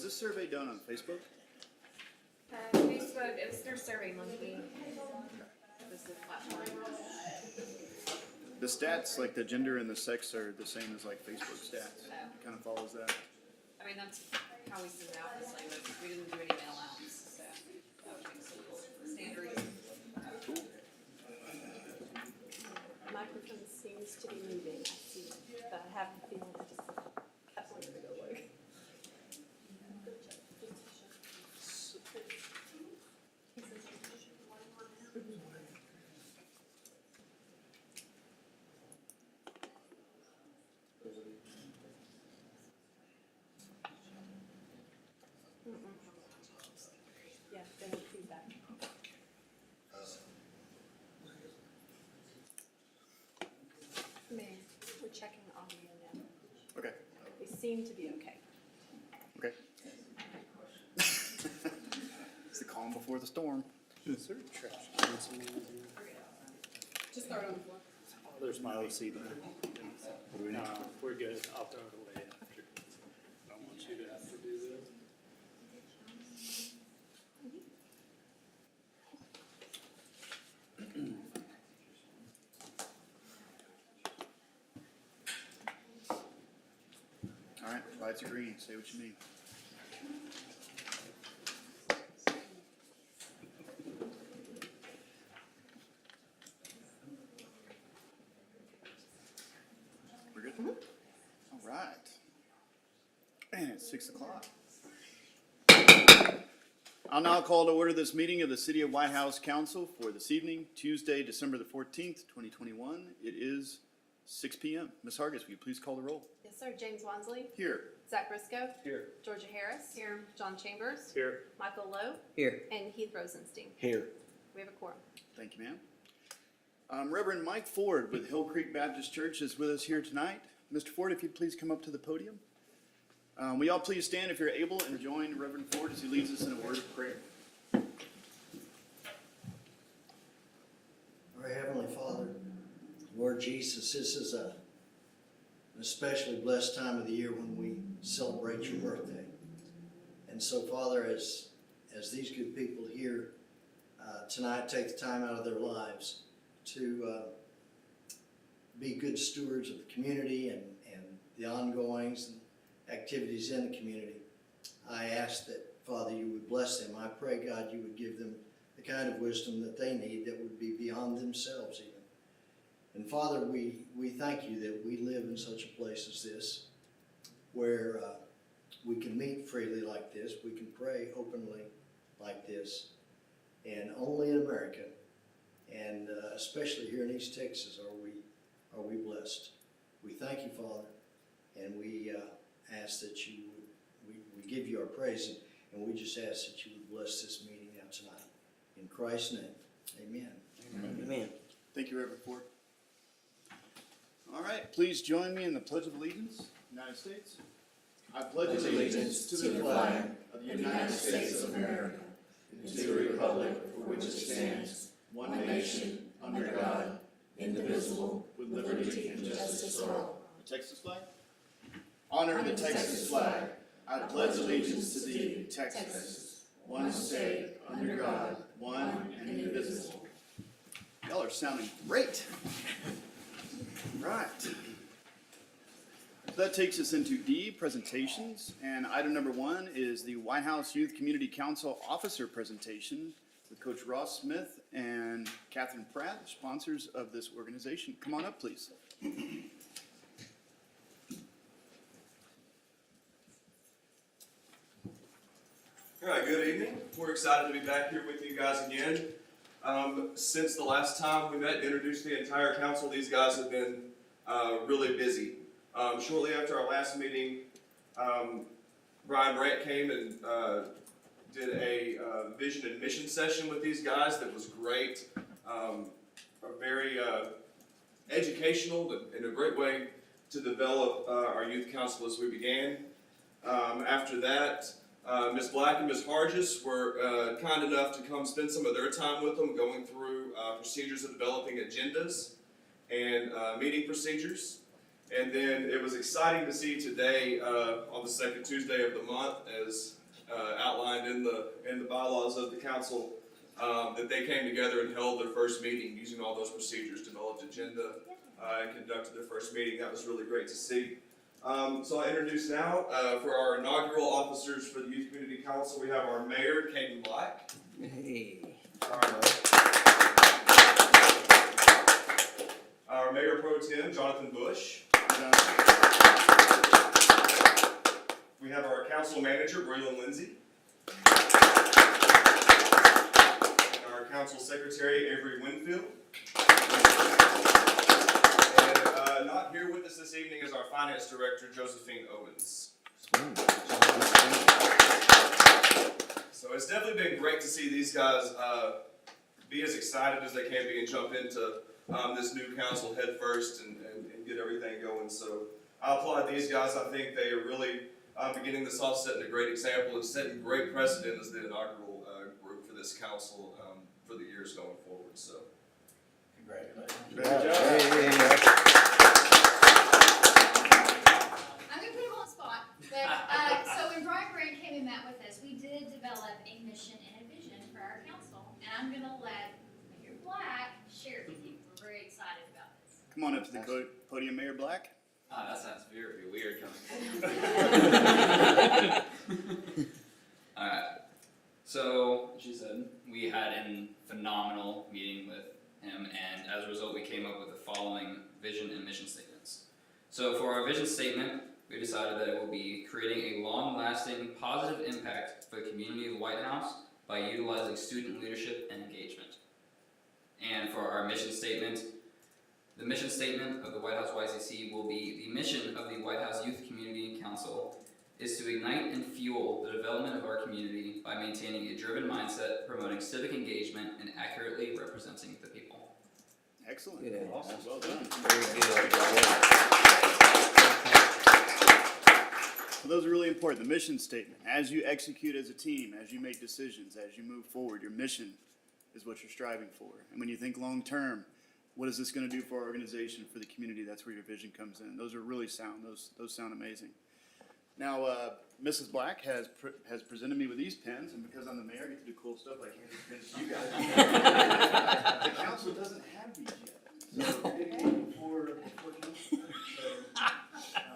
Was this survey done on Facebook? Facebook, it was through SurveyMonkey. It was the platform. The stats, like the gender and the sex, are the same as like Facebook stats. Kind of follows that. I mean, that's how we send it out this language. We didn't do any mail outs, so that would make sense. Standard. Cool. Microphone seems to be moving, I see, but I have a feeling I just kept wanting to go look. Yeah, they need feedback. Mayor, we're checking the audio now. Okay. They seem to be okay. Okay. It's the calm before the storm. Is there trash cans in there? Just throw it on the floor. There's my OC there. No, we're good. I'll throw it away after. I don't want you to have to do this. All right, lights are green. Say what you mean. We're good? All right. And it's 6 o'clock. I'll now call to order this meeting of the City of Whitehouse Council for this evening, Tuesday, December the 14th, 2021. It is 6 p.m. Ms. Hargis, will you please call the roll? Yes, sir. James Wansley. Here. Zach Briscoe. Here. Georgia Harris. Here. John Chambers. Here. Michael Lowe. Here. And Heath Rosenstein. Here. We have a quorum. Thank you, ma'am. Reverend Mike Ford with Hill Creek Baptist Church is with us here tonight. Mr. Ford, if you'd please come up to the podium. Will y'all please stand if you're able and join Reverend Ford as he leads us in a word of prayer. Our Heavenly Father, Lord Jesus, this is an especially blessed time of the year when we celebrate your birthday. And so, Father, as these good people here tonight take the time out of their lives to be good stewards of the community and the ongoings and activities in the community, I ask that, Father, you would bless them. I pray, God, you would give them the kind of wisdom that they need that would be beyond themselves even. And Father, we thank you that we live in such a place as this, where we can meet freely like this, we can pray openly like this, and only in America, and especially here in East Texas, are we blessed. We thank you, Father, and we ask that you would, we give you our praise, and we just ask that you would bless this meeting now tonight. In Christ's name, amen. Amen. Thank you, Reverend Ford. All right, please join me in the Pledge of Allegiance. United States. I pledge allegiance to the flag of the United States of America, and to the republic for which it stands, one nation, under God, indivisible, with liberty and justice for all. The Texas flag? Honor the Texas flag. I pledge allegiance to thee, Texas, one state, under God, one and indivisible. Y'all are sounding great. Right. So that takes us into D, presentations, and item number 1 is the Whitehouse Youth Community Council Officer presentation with Coach Ross Smith and Kathryn Pratt, sponsors of this organization. Come on up, please. All right, good evening. We're excited to be back here with you guys again. Since the last time we met and introduced the entire council, these guys have been really busy. Shortly after our last meeting, Brian Brandt came and did a vision and mission session with these guys that was great. Very educational and a great way to develop our youth council as we began. After that, Ms. Black and Ms. Hargis were kind enough to come spend some of their time with them going through procedures of developing agendas and meeting procedures. And then it was exciting to see today, on the second Tuesday of the month, as outlined in the bylaws of the council, that they came together and held their first meeting using all those procedures, developed agenda, and conducted their first meeting. That was really great to see. So I introduce now, for our inaugural officers for the Youth Community Council, we have our mayor, Caden Black. Hey. Our mayor pro tem, Jonathan Bush. We have our council manager, Braylon Lindsay. And our council secretary, Avery Winfield. And not here with us this evening is our finance director, Josephine Owens. So it's definitely been great to see these guys be as excited as they can be and jump into this new council head first and get everything going. So I applaud these guys. I think they are really beginning this off, setting a great example and setting great precedent as the inaugural group for this council for the years going forward. So Congratulations. Good job. I'm gonna put him on the spot, but, so when Brian Grant came and met with us, we did develop a mission and a vision for our council, and I'm gonna let Mayor Black share it with you. We're very excited about this. Come on up to the podium, Mayor Black. That sounds very weird. Alright, so, as you said, we had a phenomenal meeting with him, and as a result, we came up with the following vision and mission statements. So, for our vision statement, we decided that it will be creating a long-lasting, positive impact for the community of Whitehouse by utilizing student leadership and engagement. And for our mission statement, the mission statement of the Whitehouse YCC will be the mission of the Whitehouse Youth Community Council is to ignite and fuel the development of our community by maintaining a driven mindset, promoting civic engagement, and accurately representing the people. Excellent. Yeah. Awesome. Well done. Very good. So those are really important. The mission statement. As you execute as a team, as you make decisions, as you move forward, your mission is what you're striving for. And when you think long term, what is this going to do for our organization, for the community? That's where your vision comes in. Those are really sound. Those sound amazing. Now, Mrs. Black has presented me with these pens, and because I'm the mayor, I get to do cool stuff like hand these pens to you guys. The council doesn't have these yet. So before council. So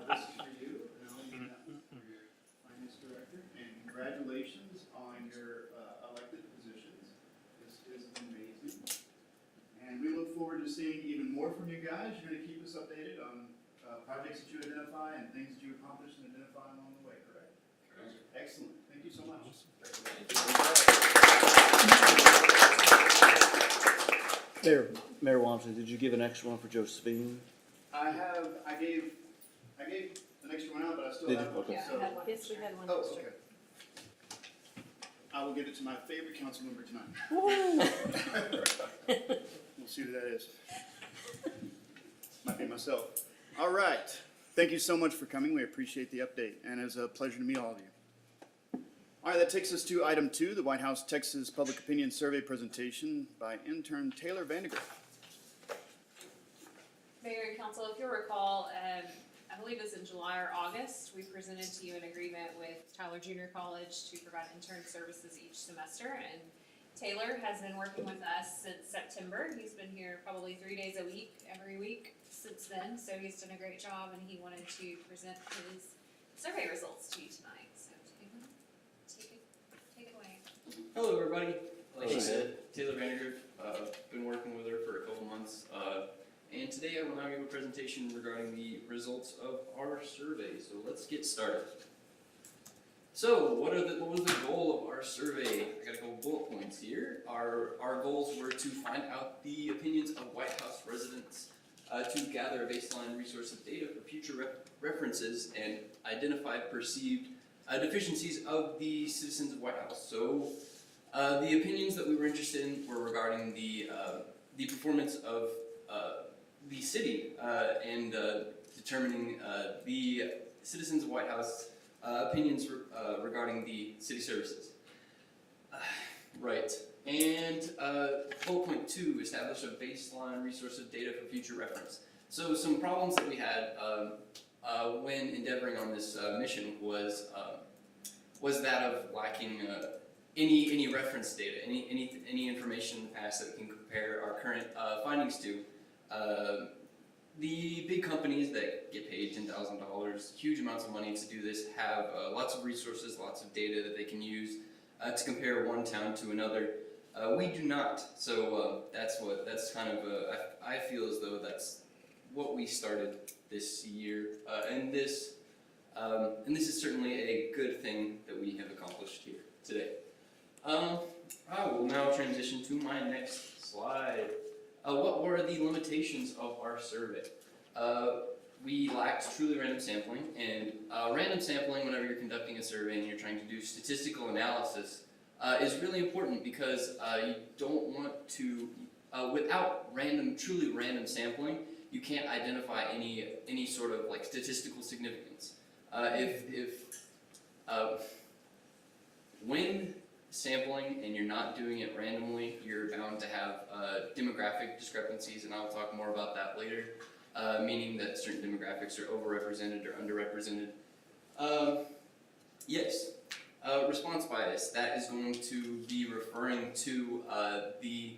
this is for you, and I'll leave that one for your finance director. And congratulations on your elected positions. This is amazing. And we look forward to seeing even more from you guys. You're going to keep us updated on projects that you identify and things that you accomplish and identify along the way, correct? Correct. Excellent. Thank you so much. Mayor Wamsley, did you give an extra one for Josephine? I gave an extra one out, but I still Did have you? one. Okay. Yeah, So- we had one. Yes, we had one Oh, extra. okay. I will give it to my favorite council member tonight. We'll see who that is. Might be myself. All right. Thank you so much for coming. We appreciate the update, and it's a pleasure to meet all of you. All right, that takes us to item 2, the White House Texas Public Opinion Survey presentation by intern Taylor Vandergriff. Mayor and council, if you'll recall, I believe it was in July or August, we presented to you an agreement with Tyler Junior College to provide intern services each semester, and Taylor has been working with us since September. He's been here probably 3 days a week, every week since then, so he's done a great job, and he wanted to present his survey results to you tonight, so take it away. Hello, everybody. Like Hello. she said, Taylor Vandergriff. Been working with her for a couple months, and today I will now give a presentation regarding the results of our survey. So let's get started. So what was the goal of our survey? I got a couple bullet points here. Our goals were to find out the opinions of White House residents, to gather a baseline resource of data for future references, and identify perceived deficiencies of the citizens of White House. So the opinions that we were interested in were regarding the performance of the city and determining the citizens of White House opinions regarding the city services. Right. And bullet point 2, establish a baseline resource of data for future reference. So some problems that we had when endeavoring on this mission was that of lacking any reference data, any information in the past that we can compare our current findings to. The big companies that get paid $10,000, huge amounts of money to do this, have lots of resources, lots of data that they can use to compare one town to another. We do not, so that's kind of I feel as though that's what we started this year, and this is certainly a good thing that we have accomplished here today. I will now transition to my next slide. What were the limitations of our survey? We lacked truly random sampling, and random sampling, whenever you're conducting a survey and you're trying to do statistical analysis, is really important because you don't want to, without truly random sampling, you can't identify any sort of like statistical significance. When sampling and you're not doing it randomly, you're bound to have demographic discrepancies, and I'll talk more about that later, meaning that certain demographics are overrepresented or underrepresented. Yes, response bias, that is going to be referring to the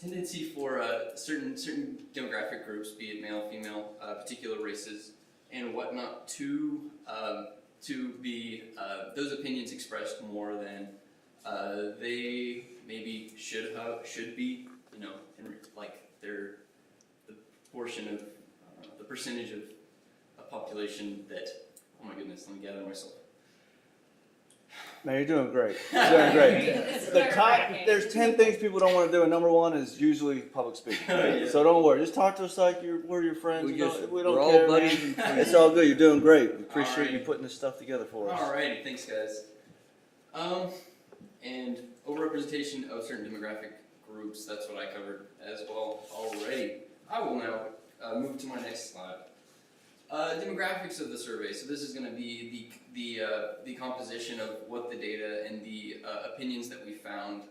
tendency for certain demographic groups, be it male, female, particular races, and whatnot, to be those opinions expressed more than they maybe should be, you know, in, like the portion of the percentage of a population that. Oh my goodness, let me gather myself. Man, you're doing great. You're doing great. This is The our top, bracket. there's 10 things people don't want to do, and number one is usually public speaking. Yeah. So don't worry. Just talk to us like we're your friends. We We don't, just- we don't we're all care, buddies man. and friends. It's all good. You're doing great. We appreciate you Alrighty. putting this stuff together for us. Alrighty, thanks guys. And overrepresentation of certain demographic groups, that's what I covered as well already. I will now move to my next slide. Demographics of the survey. So this is going to be the composition of what the data and the opinions that we found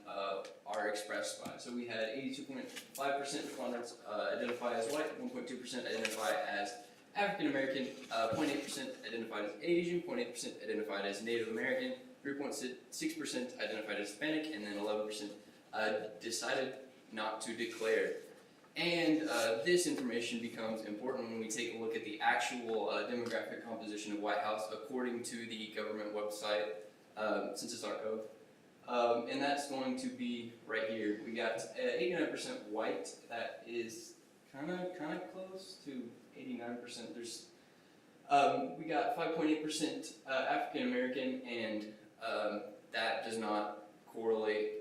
are expressed by. So we had 82.5% respondents identify as white, 1.2% identify as African American, 0.8% identified as Asian, 0.8% identified as Native American, 3.6% identified as Hispanic, and then 11% decided not to declare. And this information becomes important when we take a look at the actual demographic composition of Whitehouse according to the government website, Census.gov. And that's going to be right here. We got 89% white. That is kind of close to 89%. There's we got 5.8% African American, and that does not correlate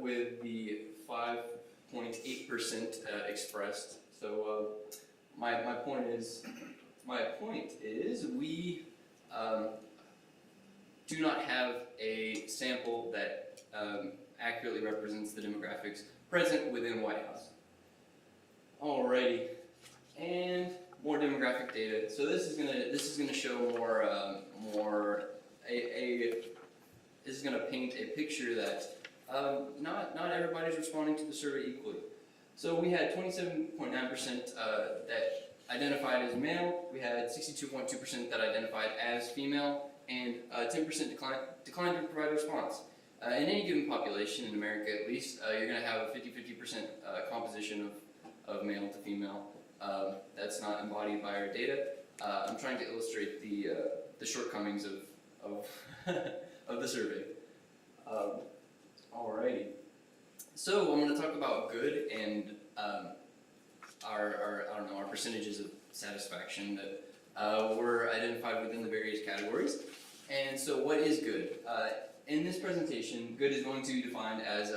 with the 5.8% expressed. So my point is we do not have a sample that accurately represents the demographics present within Whitehouse. Alrighty, and more demographic data. So this is gonna show this is gonna paint a picture that not everybody's responding to the survey equally. So we had 27.9% that identified as male. We had 62.2% that identified as female, and 10% declined to provide a response. In any given population in America, at least, you're going to have a 50-50% composition of male to female. That's not embodied by our data. I'm trying to illustrate the shortcomings of of the survey. Alrighty. So I'm going to talk about good and our percentages of satisfaction that were identified within the various categories. And so what is good? In this presentation, good is going to be defined as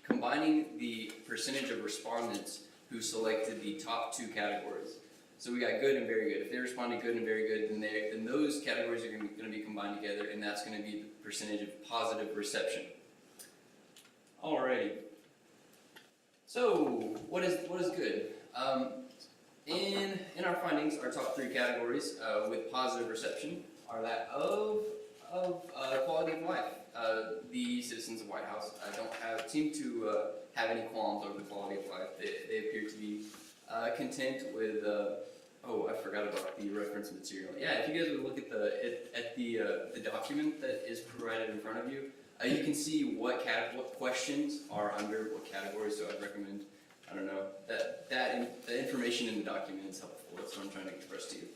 combining the percentage of respondents who selected the top two categories. So we got good and very good. If they responded good and very good, then those categories are going to be combined together, and that's going to be the percentage of positive reception. Alrighty. So what is good? In our findings, our top three categories with positive reception are that of quality of life. The citizens of Whitehouse don't have seem to have any qualms over the quality of life. They appear to be content with. Oh, I forgot about the reference material. Yeah, if you guys would look at the document that is provided in front of you, you can see what questions are under what categories. So I'd recommend, I don't know, the information in the document is helpful. That's what I'm trying to express to you.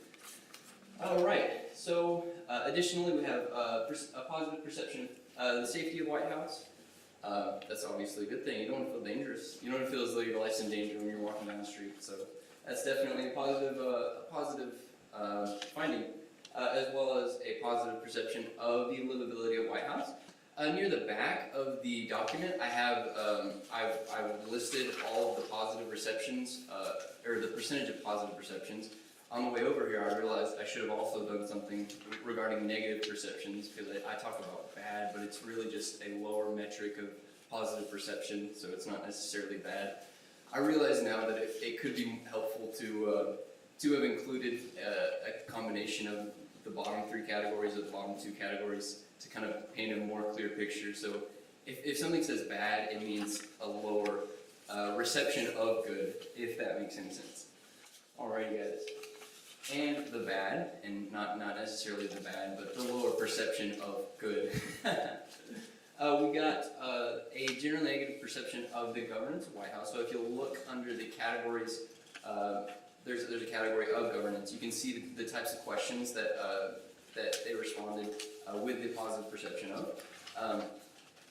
All right. So additionally, we have a positive perception of the safety of Whitehouse. That's obviously a good thing. You don't want to feel dangerous. You don't want to feel as though your life's in danger when you're walking down the street. So that's definitely a positive finding, as well as a positive perception of the livability of Whitehouse. Near the back of the document, I have I've listed all of the positive receptions, or the percentage of positive perceptions. On the way over here, I realized I should have also done something regarding negative perceptions, because I talk about bad, but it's really just a lower metric of positive perception, so it's not necessarily bad. I realize now that it could be helpful to have included a combination of the bottom 3 categories or the bottom 2 categories to kind of paint a more clear picture. So if something says bad, it means a lower reception of good, if that makes any sense. Alrighty, guys. And the bad, and not necessarily the bad, but the lower perception of good. We got a general negative perception of the governance of Whitehouse. So if you look under the categories, there's a category of governance. You can see the types of questions that they responded with the positive perception of.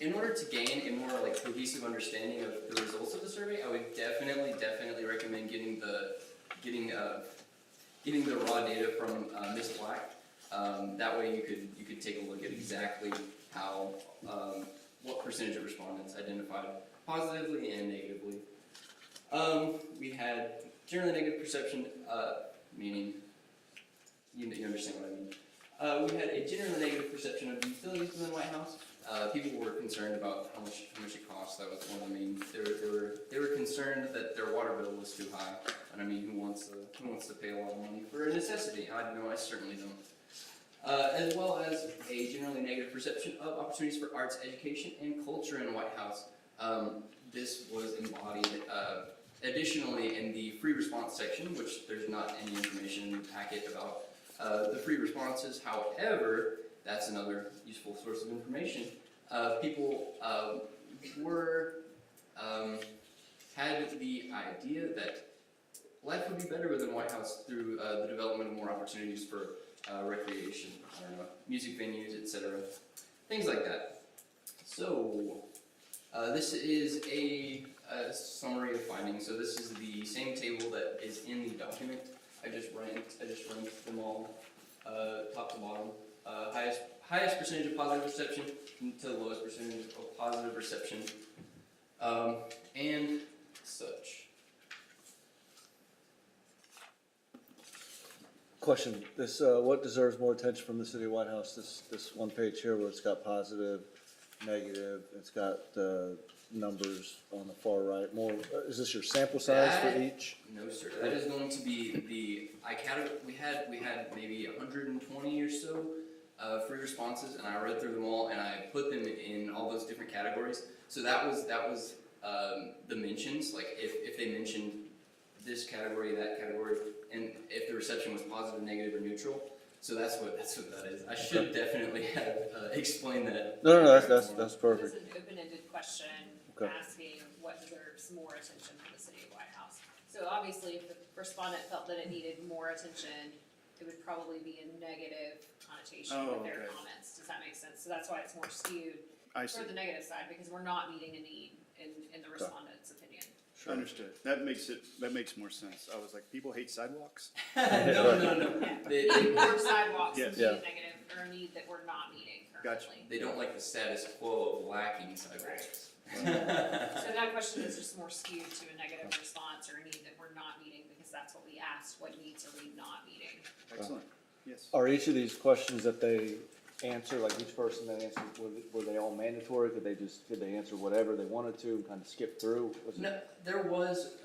In order to gain a more cohesive understanding of the results of the survey, I would definitely recommend getting the raw data from Ms. Black. That way you could take a look at exactly how what percentage of respondents identified positively and negatively. We had generally negative perception, meaning you understand what I mean. We had a generally negative perception of utilities within Whitehouse. People were concerned about how much it costs. That was one of the main. They were concerned that their water bill was too high. And I mean, who wants to pay a lot of money for a necessity? I know I certainly don't. As well as a generally negative perception of opportunities for arts, education, and culture in Whitehouse. This was embodied additionally in the free response section, which there's not any information in the packet about the free responses. However, that's another useful source of information. People had the idea that life would be better within Whitehouse through the development of more opportunities for recreation, I don't know, music venues, etc. Things like that. So, this is a summary of findings. So this is the same table that is in the document. I just ranked them all, top to bottom. Highest percentage of positive reception to the lowest percentage of positive reception, and such. Question, this, what deserves more attention from the city of Whitehouse? This one page here where it's got positive, negative, it's got the numbers on the far right. More, is this your sample size for each? No, sir. That is going to be we had maybe 120 or so free responses, and I read through them all, and I put them in all those different categories. So that was the mentions. Like if they mentioned this category, that category, and if the reception was positive, negative, or neutral. So that's what that is. I should definitely have explained that. No, that's perfect. It's an open-ended question Okay. asking what deserves more attention from the city of Whitehouse. So obviously, if the respondent felt that it needed more attention, it would probably be a negative connotation with their comments. Does that make sense? So that's why it's more skewed I see. toward the negative side, because we're not meeting a need in the respondent's opinion. Understood. That makes more sense. I was like, people hate sidewalks? No. More sidewalks Yes. would be a negative or a need that we're not meeting Gotcha. currently. They don't like the status quo of lacking sidewalks. So that question is just more skewed to a negative response or a need that we're not meeting, because that's what we asked, what needs are we not meeting? Excellent. Yes. Are each of these questions that they answer, like each person that answered, were they all mandatory? Could they answer whatever they wanted to and kind of skip through? No, there was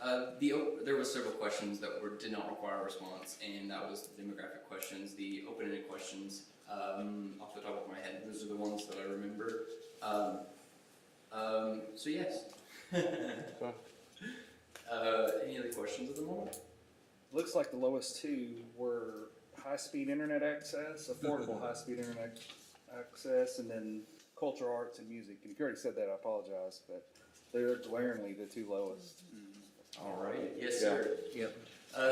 several questions that did not require a response, and that was the demographic questions, the open-ended questions. Off the top of my head, those are the ones that I remember. So yes. Any other questions at the moment? Looks like the lowest two were high-speed internet access, affordable high-speed internet access, and then culture, arts, and music. And if you already said that, I apologize, but they're glaringly the two lowest. All right. Yes, sir. Yep.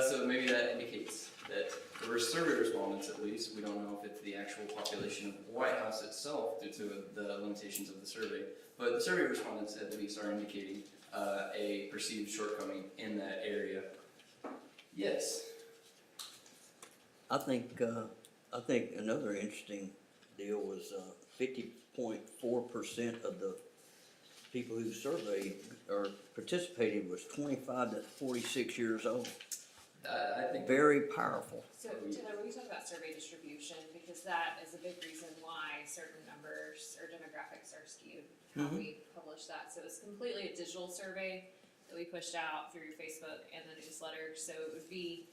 So maybe that indicates that there were survey respondents at least. We don't know if it's the actual population of Whitehouse itself due to the limitations of the survey, but the survey respondents at least are indicating a perceived shortcoming in that area. Yes. I think another interesting deal was 50.4% of the people who surveyed or participated was 25 to 46 years old. I think Very powerful. So, Taylor, we talk about survey distribution, because that is a big reason why certain numbers or demographics are skewed, how we publish that. So it's completely a digital survey that we pushed out through Facebook and the newsletter. So it would be,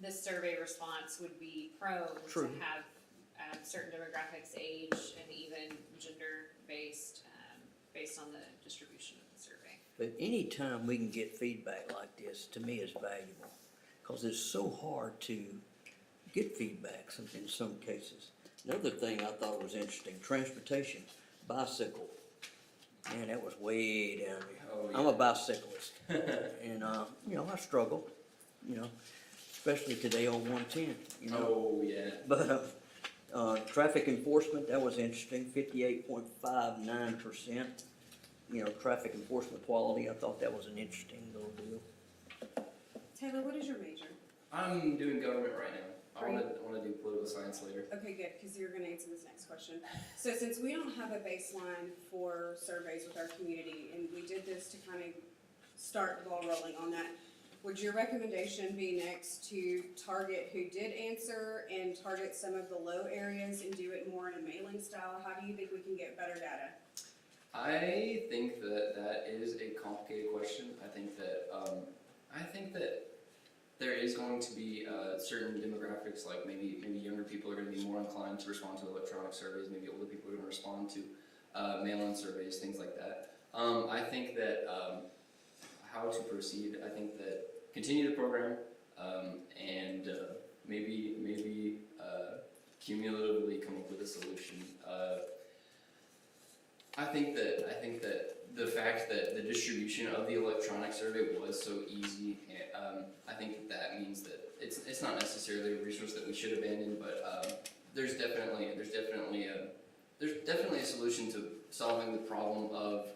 this survey response would be prone True. to have certain demographics, age, and even gender-based, based on the distribution of the survey. But anytime we can get feedback like this, to me is valuable, because it's so hard to get feedback in some cases. Another thing I thought was interesting, transportation, bicycle. Man, that was way down there. Oh, I'm a bicyclist, and I struggle, especially today on 110. Oh yeah. But traffic enforcement, that was interesting, 58.59%. Traffic enforcement quality, I thought that was an interesting little deal. Taylor, what is your major? I'm doing government right now. I Are want to do political science later. Okay, good, because you're gonna answer this next question. So since we don't have a baseline for surveys with our community, and we did this to kind of start the ball rolling on that, would your recommendation be next to target who did answer and target some of the low areas and do it more in a mailing style? How do you think we can get better data? I think that is a complicated question. I think that there is going to be certain demographics, like maybe younger people are going to be more inclined to respond to electronic surveys. Maybe older people are going to respond to mail-in surveys, things like that. I think that how to proceed. I think that continue the program and maybe cumulatively come up with a solution. I think that the fact that the distribution of the electronic survey was so easy, I think that means that it's not necessarily a resource that we should abandon, but there's definitely a solution to solving the problem of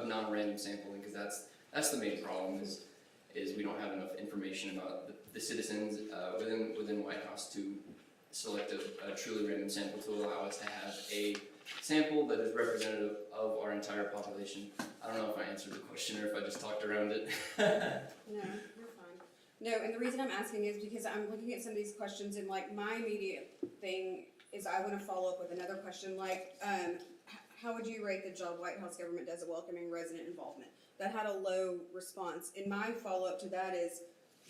non-random sampling, because that's the main problem is we don't have enough information about the citizens within Whitehouse to select a truly random sample to allow us to have a sample that is representative of our entire population. I don't know if I answered the question or if I just talked around it. No, you're fine. No, and the reason I'm asking is because I'm looking at some of these questions, and like my immediate thing is I want to follow up with another question, like how would you rate the job Whitehouse government does at welcoming resident involvement? That had a low response. And my follow-up to that is,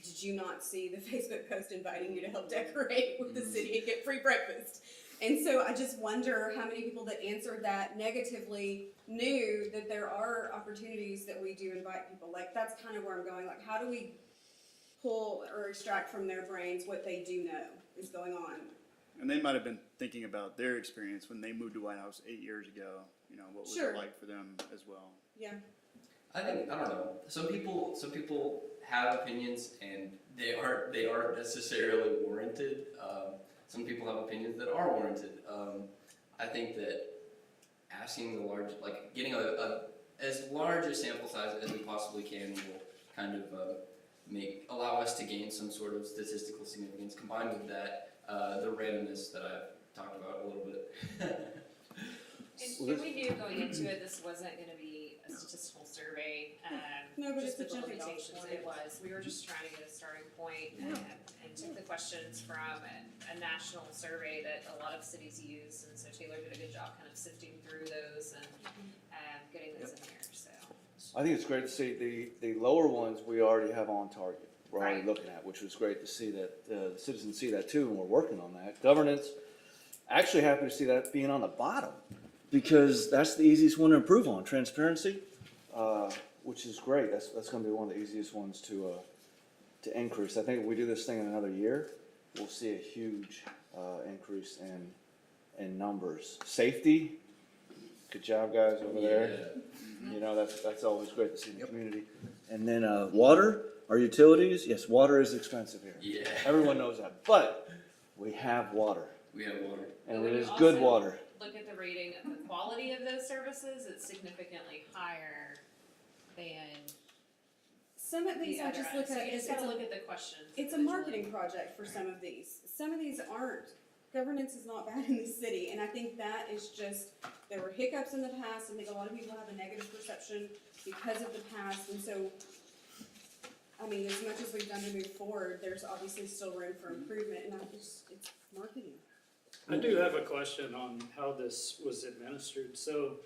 did you not see the Facebook post inviting you to help decorate with the city and get free breakfast? And so I just wonder how many people that answered that negatively knew that there are opportunities that we do invite people. Like, that's kind of where I'm going. Like, how do we pull or extract from their brains what they do know is going on? And they might have been thinking about their experience when they moved to Whitehouse 8 years ago. What was Sure. it like for them as well? Yeah. I don't know. Some people have opinions and they aren't necessarily warranted. Some people have opinions that are warranted. I think that asking getting as large a sample size as we possibly can will kind of allow us to gain some sort of statistical significance. Combined with that, the randomness that I've talked about a little bit. And we knew going into it, this wasn't gonna be a statistical survey, No, but just it's a with the jumping off limitations point. it was. We were just trying to get a starting point and took the questions from a national survey that a lot of cities use, and so Taylor did a good job kind of sifting through those and getting those in here, so. I think it's great to see the lower ones we already have on target. We're already Right. looking at, which was great to see that the citizens see that too, and we're working on that. Governance, actually happy to see that being on the bottom. because that's the easiest one to improve on, transparency, which is great. That's gonna be one of the easiest ones to increase. I think if we do this thing in another year, we'll see a huge, increase in numbers. Safety, good job, guys, over there. You know, that's always great to see in the community. And then, water, our utilities, yes, water is expensive here. Yeah. Everyone knows that, but we have water, We have water. and When it you is good also water. Look at the rating of the quality of those services, it's significantly higher than Some of these the I other just ones. look So at, you just it's gotta a, look at the questions. it's a individually. marketing project for some of these. Some of these aren't, governance is not bad in the city, and I think that is just, there were hiccups in the past, I think a lot of people have a negative perception because of the past, and so, I mean, as much as we've done to move forward, there's obviously still room for improvement, and it's marketing. I do have a question on how this was administered. So,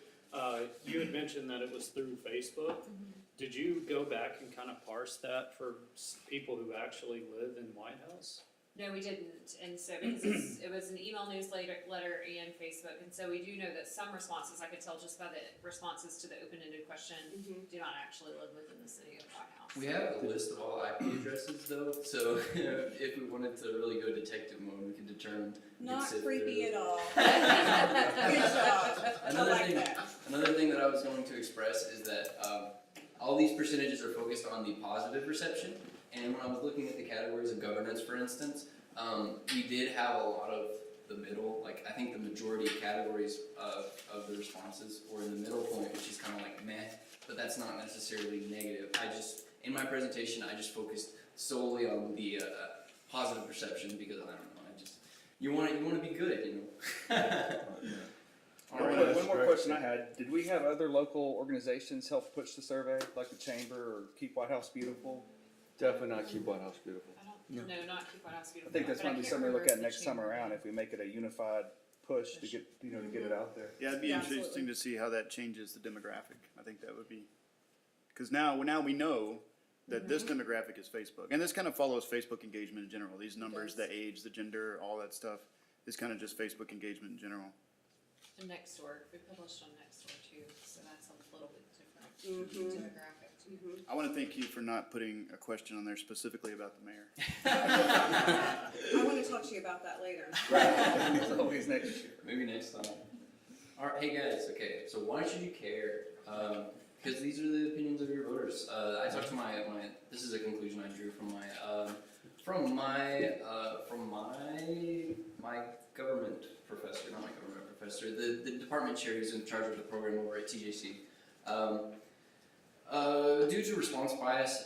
you had mentioned that it was through Facebook. Did you go back and kind of parse that for people who actually live in Whitehouse? No, we didn't, and so because it was an email newsletter and Facebook, and so we do know that some responses, I could tell just by the responses to the open-ended question, do not actually live within the city of Whitehouse. We have a list of all IP addresses though, so if we wanted to really go detective mode, we could determine. Not sift creepy through. at all. Good job, I Another like thing- that. Another thing that I was going to express is that all these percentages are focused on the positive reception. And when I was looking at the categories of governance, for instance, we did have a lot of the middle, like I think the majority of categories of the responses were in the middle point, which is kind of like meh, but that's not necessarily negative. In my presentation, I just focused solely on the positive perception because I don't know, you want to be good, you know. All right. One more question I had, did we have other local organizations help push the survey, like the Chamber or Keep Whitehouse Beautiful? Definitely not keep Whitehouse beautiful. I don't, no, not Keep Whitehouse I Beautiful. think that's but I might be can't something to look remember at if next the time chamber- around, if we make it a unified push to get, to get it out there. Yeah, it'd be Yeah, interesting to see how that changes the demographic. I think that would be, because now we know that this demographic is Facebook, and this kind of follows Facebook engagement in general. These numbers, the age, the gender, all that stuff is kind of just Facebook engagement in general. And Nextdoor, we published on Nextdoor too, so that's a little bit different demographic too. I want to thank you for not putting a question on there specifically about the mayor. I wanna talk to you about that later. It's always next year. Maybe next time. Alright, hey guys, okay, so why should you care? Because these are the opinions of your voters. I talked to this is a conclusion I drew from my government professor, not my government professor, the department chair who's in charge of the program over at TJC. Due to response bias,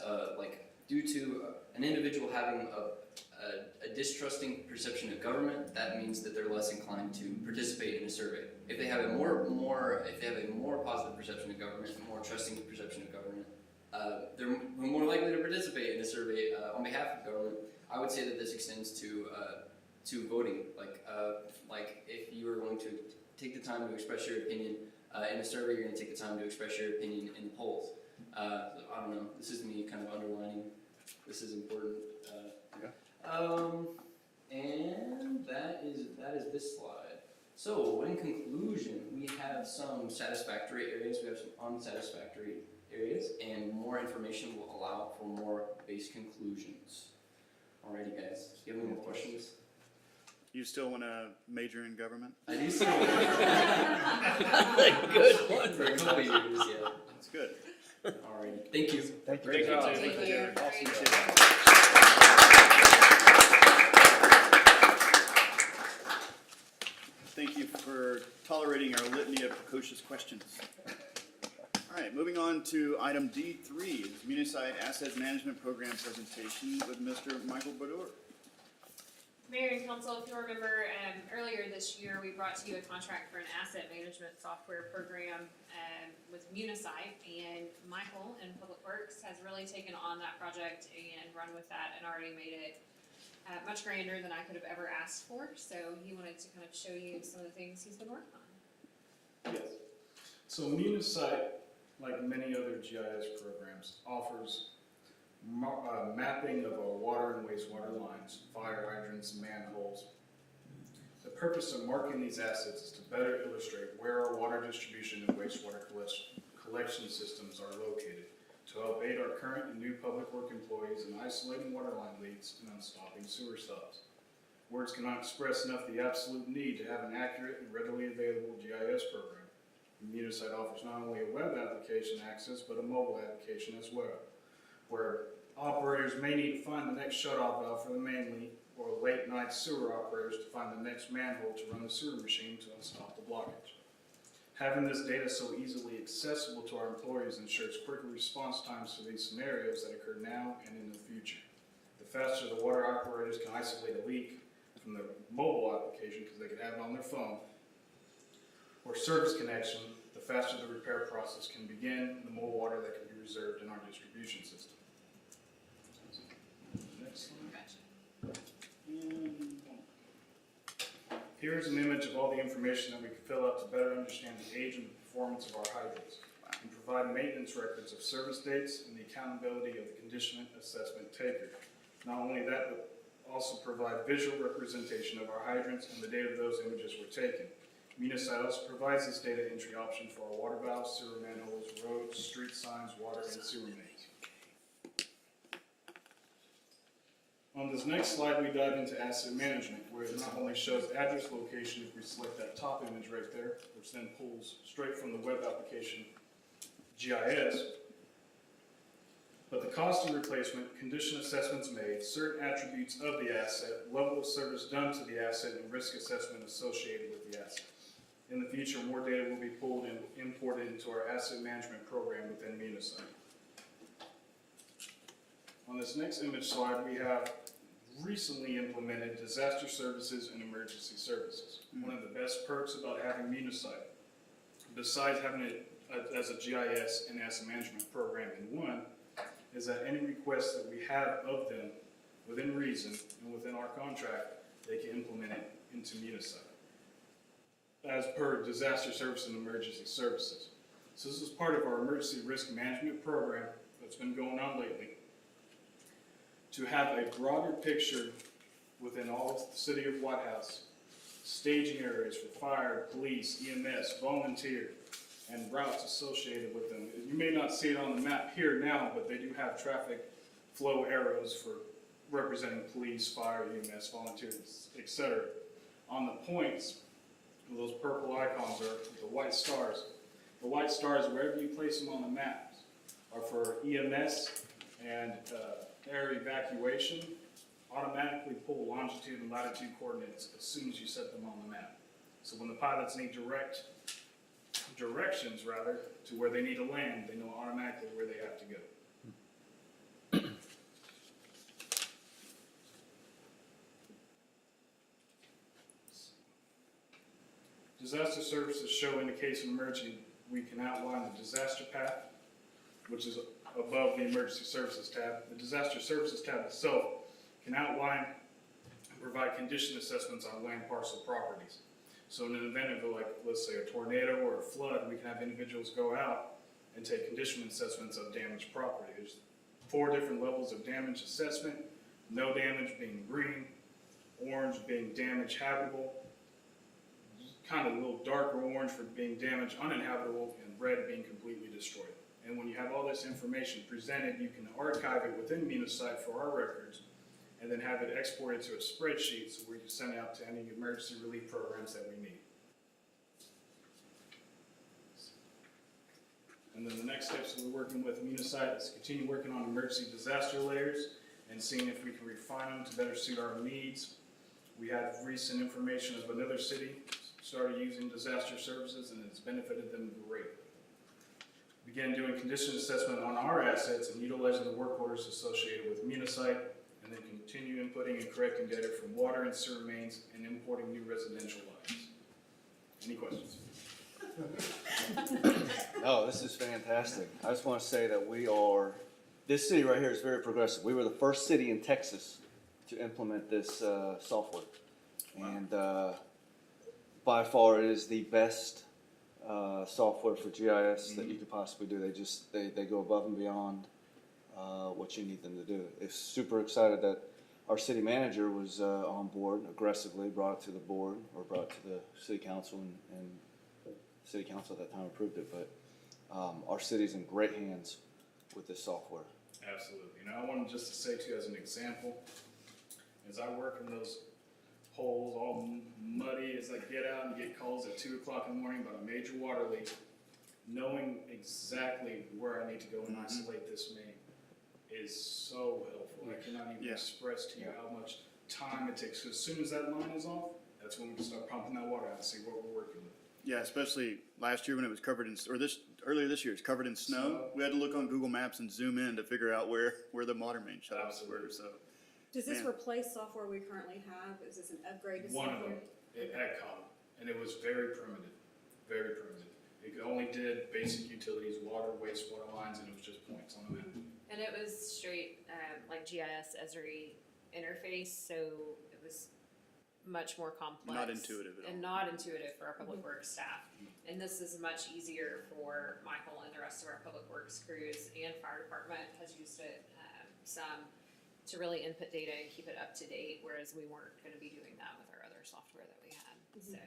due to an individual having a distrusting perception of government, that means that they're less inclined to participate in a survey. If they have a more positive perception of government, a more trusting perception of government, they're more likely to participate in a survey on behalf of government. I would say that this extends to voting. Like if you are going to take the time to express your opinion in a survey, you're going to take the time to express your opinion in the polls. I don't know. This is me kind of underlining. This is important. And that is this slide. So, in conclusion, we have some satisfactory areas, we have some unsatisfactory areas, and more information will allow for more base conclusions. Alrighty, guys. Do you have any more questions? You still want to major in government? I do so. Good one. For a couple years, yeah. That's good. Alrighty. Thank you. Thank you. Great job. Thank you. Awesome. Thank you for tolerating our litany of precocious questions. All right, moving on to item D3, Munisight Asset Management Program presentation with Mr. Michael Brodeur. Mayor and council, if you remember, earlier this year, we brought to you a contract for an asset management software program with Munisight, and Michael in Public Works has really taken on that project and run with that and already made it much grander than I could have ever asked for, so he wanted to kind of show you some of the things he's been working on. Yes. So Munisight, like many other GIS programs, offers mapping of our water and wastewater lines, fire hydrants, manholes, The purpose of marking these assets is to better illustrate where our water distribution and wastewater collection systems are located, to help aid our current and new public work employees in isolating water line leaks and unstopping sewer stops. Words cannot express enough the absolute need to have an accurate and readily available GIS program. Munisight offers not only a web application access, but a mobile application as well, where operators may need to find the next shutoff valve for the main leak, or late night sewer operators to find the next manhole to run the sewer machine to unstop the blockage. Having this data so easily accessible to our employees ensures quicker response times for these scenarios that occur now and in the future. The faster the water operators can isolate a leak from the mobile application, because they can have it on their phone, or service connection, the faster the repair process can begin, and the more water that can be reserved in our distribution system. Next slide. Here is an image of all the information that we can fill out to better understand the age and the performance of our hydrants, and provide maintenance records of service dates and the accountability of the condition assessment taker. Not only that, but also provide visual representation of our hydrants and the date of those images were taken. Munisight also provides this data entry option for our water valves, sewer manholes, roads, street signs, water, and sewer mains. On this next slide, we dive into asset management, where it not only shows address location if we select that top image right there, which then pulls straight from the web application GIS, but the cost of replacement, condition assessments made, certain attributes of the asset, level of service done to the asset, and risk assessment associated with the asset. In the future, more data will be pulled and imported into our asset management program within Munisight. On this next image slide, we have recently implemented disaster services and emergency services. One of the best perks about having Munisight, besides having it as a GIS and asset management program in one, is that any requests that we have of them within reason and within our contract, they can implement it into Munisight as per disaster service and emergency services. So this is part of our emergency risk management program that's been going on lately, to have a broader picture within all of the city of Whitehouse, staging areas for fire, police, EMS, volunteer, and routes associated with them. You may not see it on the map here now, but they do have traffic flow arrows for representing police, fire, EMS, volunteers, etc. On the points, those purple icons are the white stars. The white stars, wherever you place them on the map, are for EMS and air evacuation. Automatically pull longitude and latitude coordinates as soon as you set them on the map. So when the pilots need directions to where they need to land, they know automatically where they have to go. Disaster services show in the case of emergency, we can outline the disaster path, which is above the emergency services tab. The disaster services tab itself can outline and provide condition assessments on land parcel properties. So in an event of, like, let's say a tornado or a flood, we can have individuals go out and take condition assessments of damaged property. There's 4 different levels of damage assessment: no damage being green, orange being damage habitable, kind of a little darker orange for being damaged uninhabitable, and red being completely destroyed. And when you have all this information presented, you can archive it within Munisight for our records, and then have it exported to a spreadsheet so we can send out to any emergency relief programs that we need. And then the next steps that we're working with Munisight is to continue working on emergency disaster layers and seeing if we can refine them to better suit our needs. We have recent information of another city started using disaster services, and it's benefited them greatly. Began doing condition assessment on our assets and utilizing the work orders associated with Munisight, and then continue inputting and correcting data from water and sewer mains and importing new residential lines. Any questions? No, this is fantastic. I just want to say that this city right here is very progressive. We were the first city in Texas to implement this software. And by far it is the best software for GIS that you could possibly do. They go above and beyond what you need them to do. It's super excited that our city manager was on board aggressively, brought it to the board, or brought it to the city council, and city council at that time approved it, but our city's in great hands with this software. Absolutely. And I wanted just to say to you as an example, as I work in those holes all muddy, as I get out and get calls at 2 o'clock in the morning about a major water leak, knowing exactly where I need to go and isolate this main is so helpful. I cannot even Yeah. express to you how much time it takes. 'Cause as soon as that line is off, that's when we can start pumping that water out and see what we're working with. Yeah, especially last year when it was covered in, or earlier this year, it's covered in snow. We had to look on Google Maps and zoom in to figure out where the water main shutoffs were, Absolutely. so. Does this Man. replace software we currently have? Is this an upgrade to One software? of them at Cobb, and it was very primitive, very primitive. It only did basic utilities, water, wastewater lines, and it was just points on the map. And it was straight, like GIS Esri interface, so it was much more complex. Not intuitive at all. And not intuitive for our public works staff. And this is much easier for Michael and the rest of our public works crews, and fire department has used it, some, to really input data and keep it up to date, whereas we weren't gonna be doing that with our other software that we had, so.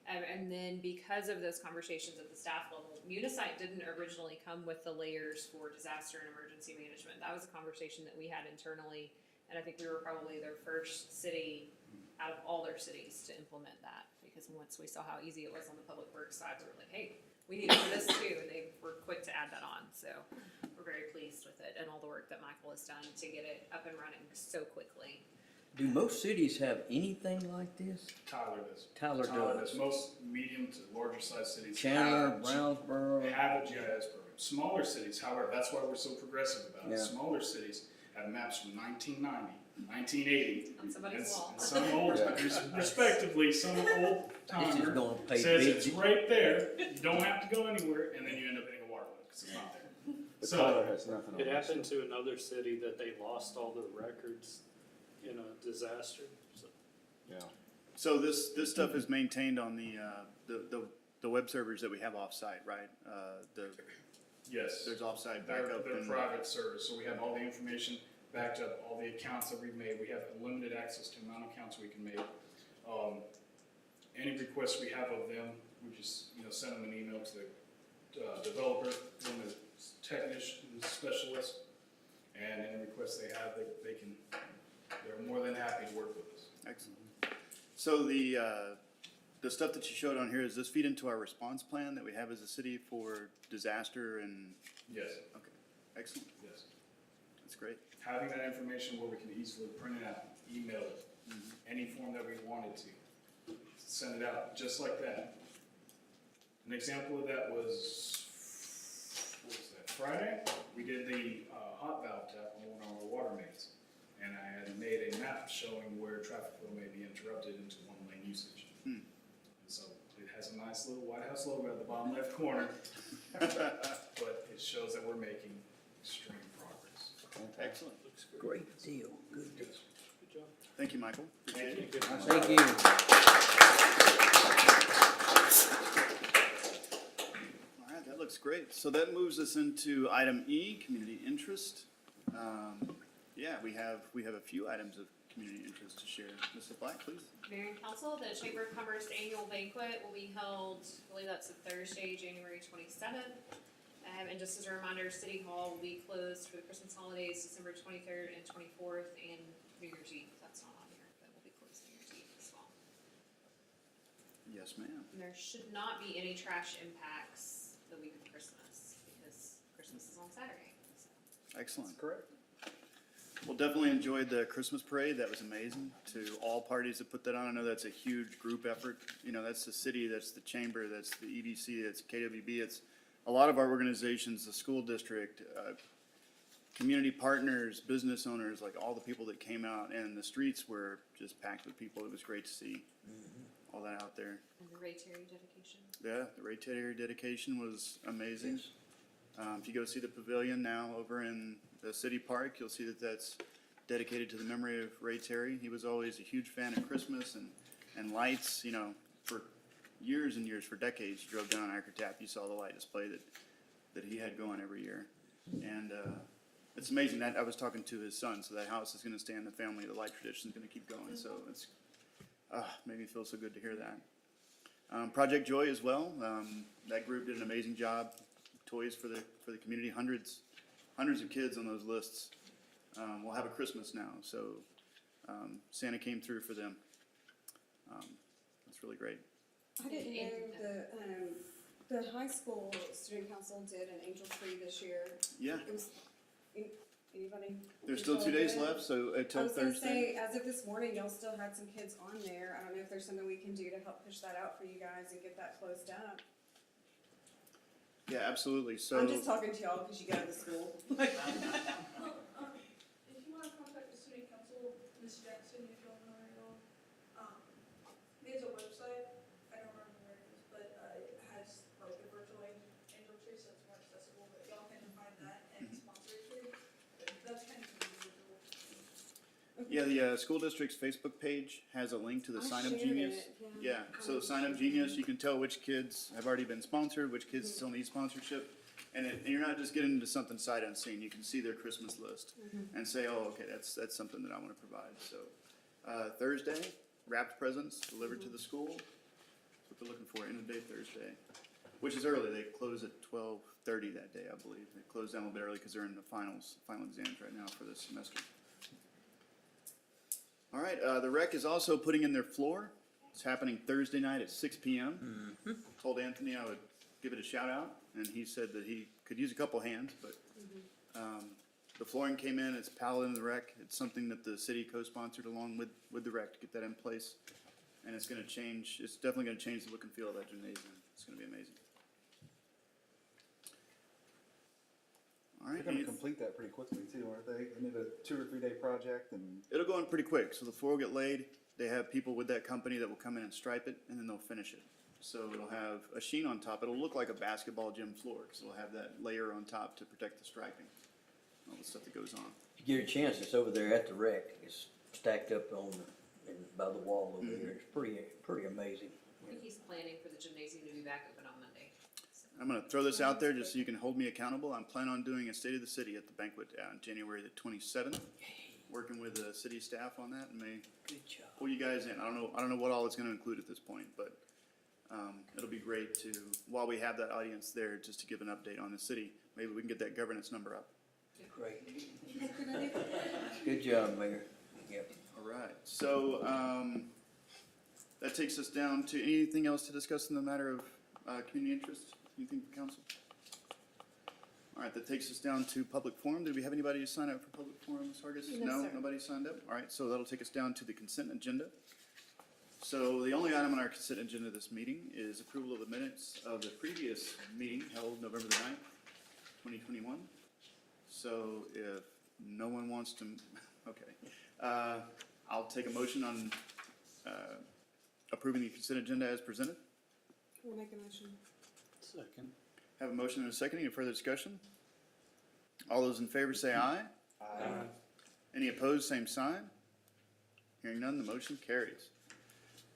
And then because of those conversations at the staff level, Munisight didn't originally come with the layers for disaster and emergency management. That was a conversation that we had internally, and I think we were probably their first city out of all their cities to implement that. Because once we saw how easy it was on the public works side, we were like, hey, we need to do this too, and they were quick to add that on, so we're very pleased with it and all the work that Michael has done to get it up and running so quickly. Do most cities have anything like this? Tyler does. Tyler does. Most medium to larger size cities Chandler, have Brownsboro. have a GIS program. Smaller cities, however, that's why we're so progressive about it. Yeah. Smaller cities have maps from 1990, 1980, On somebody's wall. and some old, respectively, some old This is timer gonna pay says big. it's right there, you don't have to go anywhere, and then you end up hitting a water line because it's not there. But So- Tyler has nothing on It this. happened to another city that they lost all their records in a disaster, so. Yeah. So this stuff is maintained on the web servers that we have offsite, right? Yes. There's offsite They're backup and. private service, so we have all the information backed up, all the accounts that we've made, we have unlimited access to the amount of accounts we can make. Any requests we have of them, we just, send them an email to the developer, one of the technician specialists, and any requests they have, they're more than happy to work with us. Excellent. So the stuff that you showed on here, does this feed into our response plan that we have as a city for disaster and, Yes, okay, excellent, yes. that's great. Having that information where we can easily print it out, email it, any form that we wanted to, send it out, just like that. An example of that was, Friday? We did the hot valve tap on one of our water mains. And I had made a map showing where traffic flow may be interrupted into one lane usage. And so it has a nice little Whitehouse logo at the bottom left corner, but it shows that we're making extreme progress. Excellent. Great deal, good deal. Good job. Thank you, Michael. Appreciate it. Thank you. All right, that looks great. So that moves us into item E, community interest. Yeah, we have a few items of community interest to share. Mrs. Black, please. Mayor and Council, the Chamber of Commerce annual banquet will be held, I believe that's a Thursday, January 27th. And just as a reminder, City Hall will be closed for the Christmas holidays, December 23rd and 24th, and New Year's Eve. That's not on here, but we'll be closed New Year's Eve as well. Yes, ma'am. And there should not be any trash impacts the week of Christmas, because Christmas is on Saturday, so. Excellent. Correct. Well, definitely enjoyed the Christmas parade. That was amazing. To all parties that put that on, I know that's a huge group effort. That's the city, that's the chamber, that's the EDC, that's KWB. It's a lot of our organizations, the school district, community partners, business owners, like all the people that came out, and the streets were just packed with people. It was great to see all that out there. And the Ray Terry dedication. Yeah, the Ray Terry dedication was amazing. If you go see the pavilion now over in the city park, you'll see that that's dedicated to the memory of Ray Terry. He was always a huge fan of Christmas and lights, for years and years, for decades. You drove down Acre Tap, you saw the light display that he had going every year. And It's amazing that I was talking to his son, so that house is gonna stay in the family, the light tradition's gonna keep going, so it's, made me feel so good to hear that. Project Joy as well, that group did an amazing job, toys for the community, hundreds of kids on those lists. We'll have a Christmas now, so, Santa came through for them. That's really great. I didn't know the high school student council did an angel tree this year. Yeah, It was, anybody? there's still 2 days left, so I until was gonna Thursday. say, as of this morning, y'all still had some kids on there. I don't know if there's something we can do to help push that out for you guys and get that closed up. Yeah, absolutely, so. I'm just talking to y'all because you go to the school. If you wanna contact the city council, Ms. Jackson, if y'all know her at all, there's a website, I don't remember where it is, but, it has like the virtual angel tree, so it's more accessible, but y'all can find that and sponsor it too. But that's kind of individual. Yeah, the school district's Facebook page has a link to the I Sign Up shared Genius. it, Yeah, so Sign Up Genius, you can tell which kids have already been sponsored, which kids still need sponsorship. And you're not just getting into something sight unseen, you can see their Christmas list and say, oh, okay, that's something that I wanna provide, so. Thursday, wrapped presents delivered to the school, that's what they're looking for, end of day Thursday. Which is early, they close at 12:30 that day, I believe, they close down a little bit early because they're in the final exams right now for this semester. All right, the rec is also putting in their floor. It's happening Thursday night at 6 p.m. Told Anthony I would give it a shout out, and he said that he could use a couple hands, but the flooring came in, it's Paladin of the Rec. It's something that the city co-sponsored along with the rec to get that in place. And it's gonna change, it's definitely gonna change the look and feel of that gymnasium. It's gonna be amazing. All They're right, gonna complete that pretty quickly too, aren't they? Isn't it a 2 or 3 day project and? it'll go in pretty quick, so the floor will get laid, they have people with that company that will come in and stripe it, and then they'll finish it. So it'll have a sheen on top, it'll look like a basketball gym floor, because it'll have that layer on top to protect the striping, all the stuff that goes on. If you get a chance, it's over there at the rec, it's stacked up by the wall over there, it's pretty amazing. I think he's planning for the gymnasium to be back open on Monday. I'm gonna throw this out there just so you can hold me accountable, I'm planning on doing a State of the City at the banquet on January the 27th. Working with the city staff on that, and may Good job. pull you guys in, I don't know what all it's gonna include at this point, but it'll be great to, while we have that audience there, just to give an update on the city. Maybe we can get that governance number up. Great. Good job, Mayor. Yep. All right, so, that takes us down to, anything else to discuss in the matter of, community interest, anything for council? All right, that takes us down to public forum. Did we have anybody to sign up for public forum, Ms. Hargis? No, sir. Nobody signed up? All right, so that'll take us down to the consent agenda. So the only item on our consent agenda this meeting is approval of the minutes of the previous meeting held November the 9th, 2021. So if no one wants to, okay. I'll take a motion on approving the consent agenda as presented. We'll make a motion. Second. Have a motion and a second. Any further discussion? All those in favor say aye. Any opposed, same sign. Hearing none, the motion carries.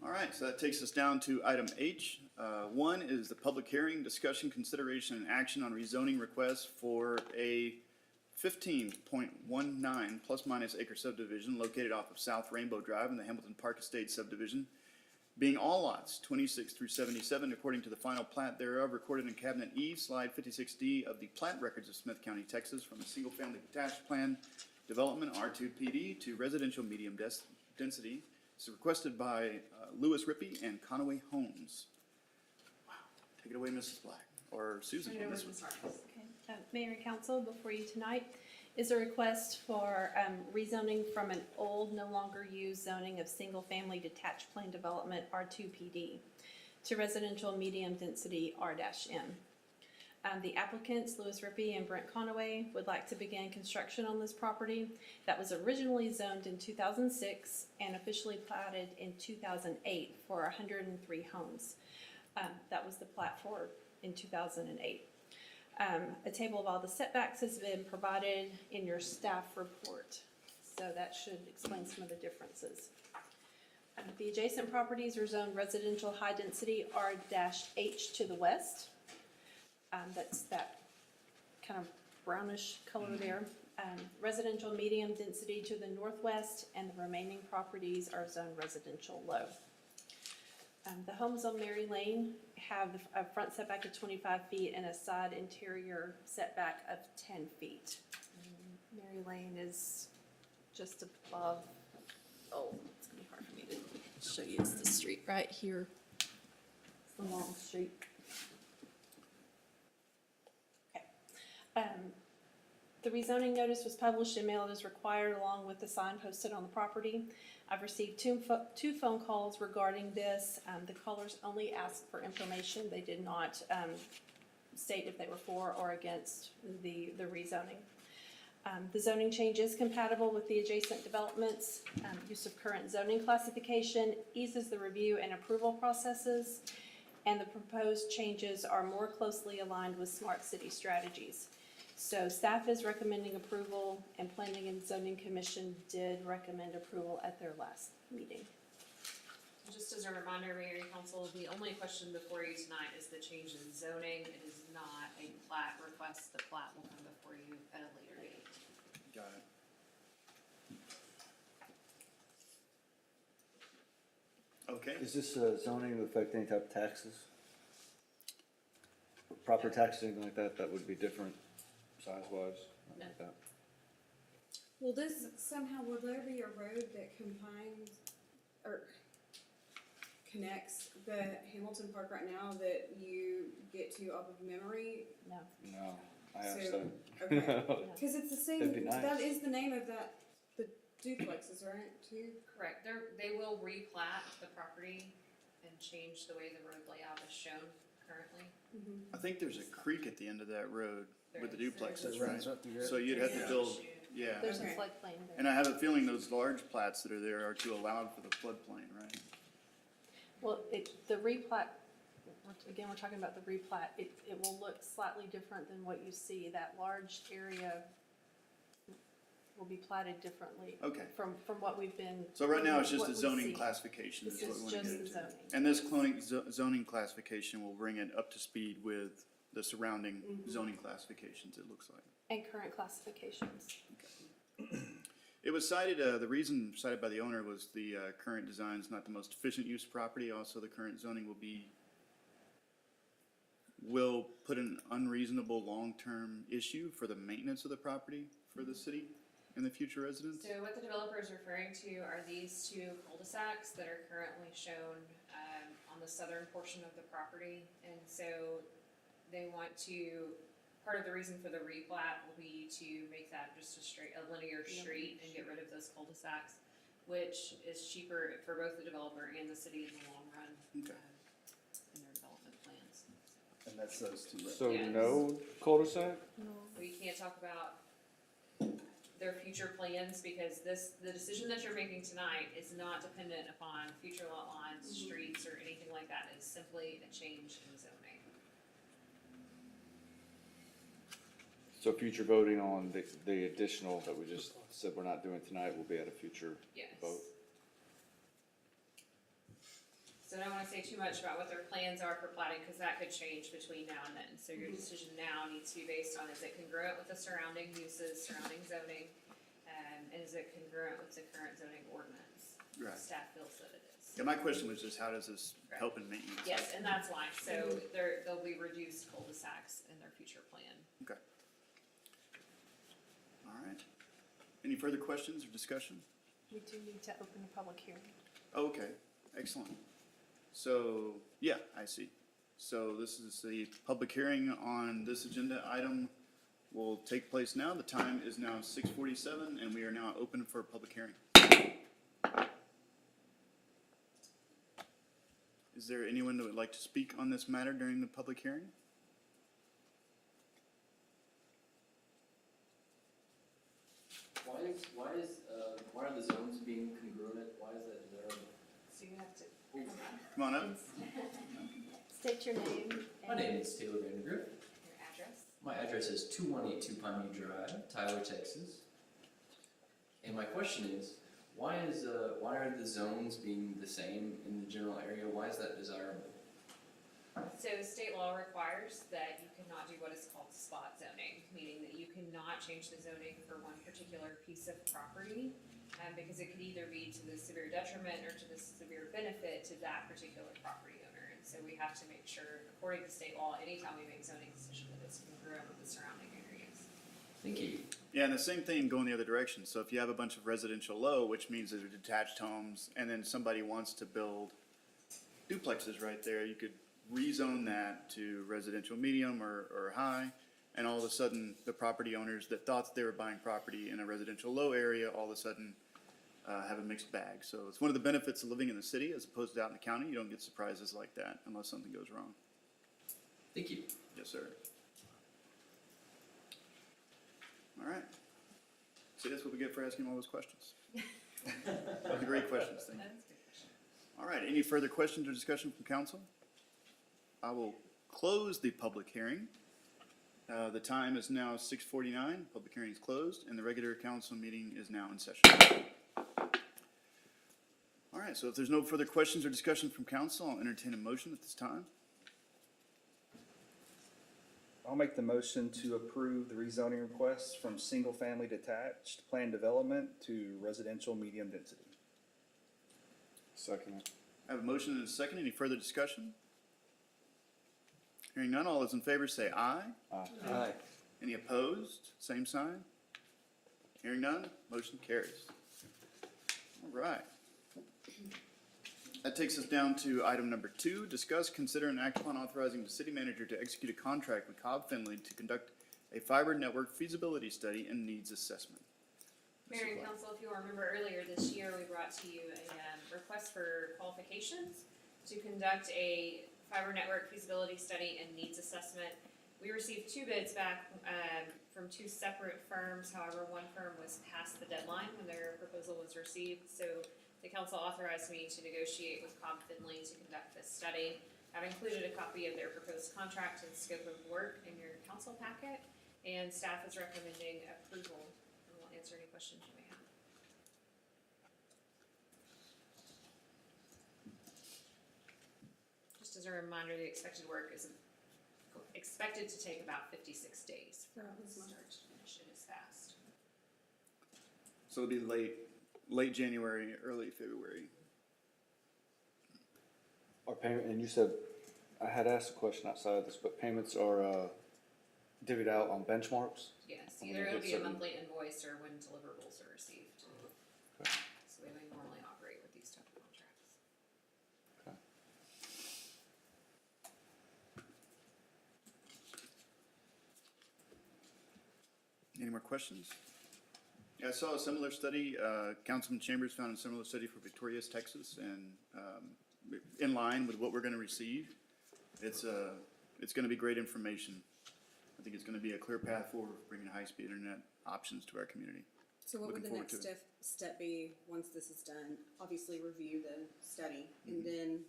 All right, so that takes us down to item H. One is the public hearing, discussion, consideration, and action on rezoning requests for a 15.19 plus minus acre subdivision located off of South Rainbow Drive in the Hamilton Park Estates subdivision, being all lots 26 through 77 according to the final plat thereof recorded in Cabinet E, slide 56D of the plat records of Smith County, Texas, from a single-family detached plan development R2PD to residential medium density. It's requested by Lewis Rippey and Conaway Homes. Wow, take it away, Mrs. Black, or Susan on this one. Okay. Mayor and Council, before you tonight is a request for rezoning from an old, no longer used zoning of single-family detached plan development R2PD to residential medium density R-M. The applicants, Lewis Rippey and Brent Conaway, would like to begin construction on this property that was originally zoned in 2006 and officially platted in 2008 for 103 homes. That was the plat for in 2008. A table of all the setbacks has been provided in your staff report, so that should explain some of the differences. The adjacent properties are zoned residential high density R-H to the west. That's that kind of brownish color there. Residential medium density to the northwest, and the remaining properties are zoned residential low. The homes on Mary Lane have a front setback of 25 feet and a side interior setback of 10 feet. Mary Lane is just above, oh, it's gonna be hard for me to show you, it's the street right here. It's the long street. Okay. The rezoning notice was published and mailed as required along with the sign posted on the property. I've received two phone calls regarding this. The callers only asked for information. They did not state if they were for or against the rezoning. The zoning change is compatible with the adjacent developments. Use of current zoning classification eases the review and approval processes, and the proposed changes are more closely aligned with smart city strategies. So staff is recommending approval, and Planning and Zoning Commission did recommend approval at their last meeting. Just as a reminder, Mayor and Council, the only question before you tonight is the change in zoning. It is not a plat request. The plat will come before you at a later date. Got it. Okay, Is this zoning to affect any type of taxes? Proper taxes, anything like that, that would be different size-wise, something like that? Will this somehow, will there be a road that combines, or connects the Hamilton Park right now that you get to off of Memory? No. No, I asked So- them. Okay, cause it's the same, That'd be nice. that is the name of that, the duplexes, right, too? Correct. They will replat the property and change the way the road layout is shown currently. I think there's a creek at the end of that road with the There is. duplexes, That right? runs right through here. So you'd have to Yeah. build, yeah. There's a Okay. floodplain there. And I have a feeling those large plats that are there are too allowed for the floodplain, right? Well, the replat, again, we're talking about the replat, it will look slightly different than what you see. That large area will be platted differently Okay. from what we've been. So right now, it's just what a we zoning see. classification is This what we is want to just get the into. zoning. And this zoning classification will bring it up to speed with the surrounding zoning classifications, it looks like. And current classifications. It was cited, the reason cited by the owner was the current design is not the most efficient use of property. Also, the current zoning will put an unreasonable long-term issue for the maintenance of the property for the city and the future residents. So what the developer is referring to are these two cul-de-sacs that are currently shown on the southern portion of the property. And so they want to, part of the reason for the replat will be to make that just a linear street and get rid of those cul-de-sacs, which is cheaper for both the developer and the city in the long run Okay. in their development plans. And that's those two. right So Yes. no cul-de-sac? We can't talk about their future plans because the decision that you're making tonight is not dependent upon future lot lines, streets, or anything like that. It's simply a change in zoning. So future voting on the additional that we just said we're not doing tonight will be at a future Yes. vote? So I don't wanna say too much about what their plans are for plating, cause that could change between now and then. So your decision now needs to be based on, is it congruent with the surrounding uses, surrounding zoning? And is it congruent with the current zoning ordinance? Right. Staff feels that it is. Yeah, my question was just how does this help in maintenance? Yes, and that's why, so there'll be reduced cul-de-sacs in their future plan. Okay. All right. Any further questions or discussion? We do need to open a public hearing. Okay, excellent. So, yeah, I see. So this is the public hearing on this agenda item will take place now. The time is now 6:47 and we are now open for a public hearing. Is there anyone that would like to speak on this matter during the public hearing? Why are the zones being congruent? Why is that desirable? So you have to. Come on up. State your name. My name is Taylor Vandergriff. Your address? My address is 2182 Pineview Drive, Tyler, Texas. And my question is, why are the zones being the same in the general area? Why is that desirable? So state law requires that you cannot do what is called spot zoning, meaning that you can not change the zoning for one particular piece of property, because it could either be to the severe detriment or to the severe benefit to that particular property owner. And so we have to make sure, according to state law, anytime we make zoning decision, that it's congruent with the surrounding areas. Thank you. Yeah, and the same thing going the other direction. So if you have a bunch of residential low, which means they're detached homes, and then somebody wants to build duplexes right there, you could rezone that to residential medium or high, and all of a sudden, the property owners that thought they were buying property in a residential low area, all of a sudden, have a mixed bag. So it's one of the benefits of living in the city as opposed to out in the county. You don't get surprises like that unless something goes wrong. Thank you. Yes, sir. All right. See, that's what we get for asking all those questions. Those are great questions, thank you. That's a good question. All right, any further questions or discussion from council? I will close the public hearing. The time is now 6:49, public hearing is closed, and the regular council meeting is now in session. All right, so if there's no further questions or discussion from council, I'll entertain a motion at this time. I'll make the motion to approve the rezoning requests from single-family detached planned development to residential medium density. Second. I have a motion and a second. Any further discussion? Hearing none, all those in favor say aye. Aye. Any opposed? Same sign. Hearing none, motion carries. All right. That takes us down to item number 2, discuss, consider, and act upon authorizing the city manager to execute a contract with Cobb Fendley to conduct a fiber network feasibility study and needs assessment. Mayor and council, if you'll remember earlier this year, we brought to you a request for qualifications to conduct a fiber network feasibility study and needs assessment. We received 2 bids back from 2 separate firms. However, one firm was past the deadline when their proposal was received. So the council authorized me to negotiate with Cobb Fendley to conduct this study. I've included a copy of their proposed contract and scope of work in your council packet, and staff is recommending approval. And we'll answer any questions you may have. Just as a reminder, the expected work is expected to take about 56 days from start to finish. It is fast. So it'll be late January, early February. Our payment, and you said, I had asked a question outside of this, but payments are divvied out on benchmarks? Yes, And either we it'll get be a certain- monthly invoice or when deliverables are received. Okay. So we normally operate with these type of contracts. Okay. Any more questions? Yeah, I saw a similar study, Councilman Chambers found a similar study for Victorias, Texas, and in line with what we're gonna receive. It's gonna be great information. I think it's gonna be a clear path forward for bringing high-speed internet options to our community. So what would the Looking next forward step be once this is done? Obviously review the study Mm-hmm. and then,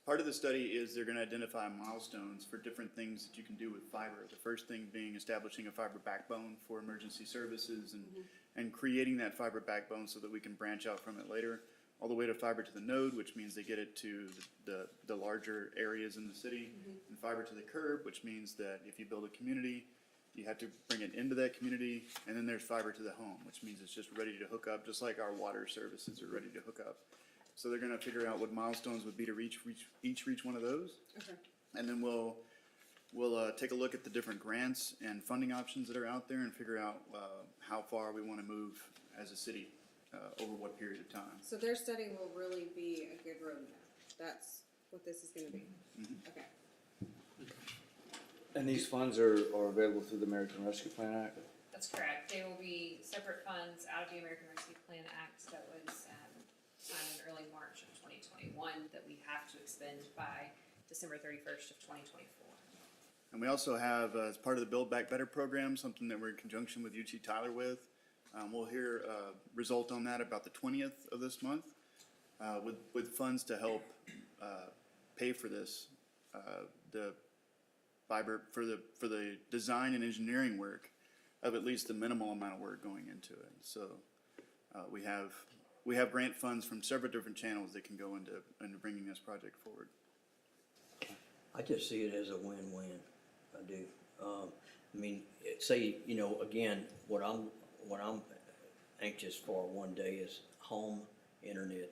Part of the study is they're gonna identify milestones for different things that you can do with fiber. The first thing being establishing a fiber backbone for emergency services and creating that fiber backbone so that we can branch out from it later, all the way to fiber to the node, which means they get it to the larger areas in the city, and fiber to the curb, which means that if you build a community, you have to bring it into that community, and then there's fiber to the home, which means it's just ready to hook up, just like our water services are ready to hook up. So they're gonna figure out what milestones would be to reach one of those. okay, And then we'll take a look at the different grants and funding options that are out there and figure out, how far we wanna move as a city, over what period of time. so their study will really be a good roadmap. That's what this is gonna be. Mm-hmm. Okay. And these funds are available through the American Rescue Plan Act? That's correct. They will be separate funds out of the American Rescue Plan Act that was signed in early March of 2021 that we have to expend by December 31st of 2024. And we also have, as part of the Build Back Better program, something that we're in conjunction with UT Tyler with. We'll hear a result on that about the 20th of this month, with funds to help pay for this, the fiber, for the design and engineering work of at least the minimal amount of work going into it. So we have grant funds from several different channels that can go into bringing this project forward. I just see it as a win-win, I do. I mean, say, you know, again, what I'm anxious for one day is home internet.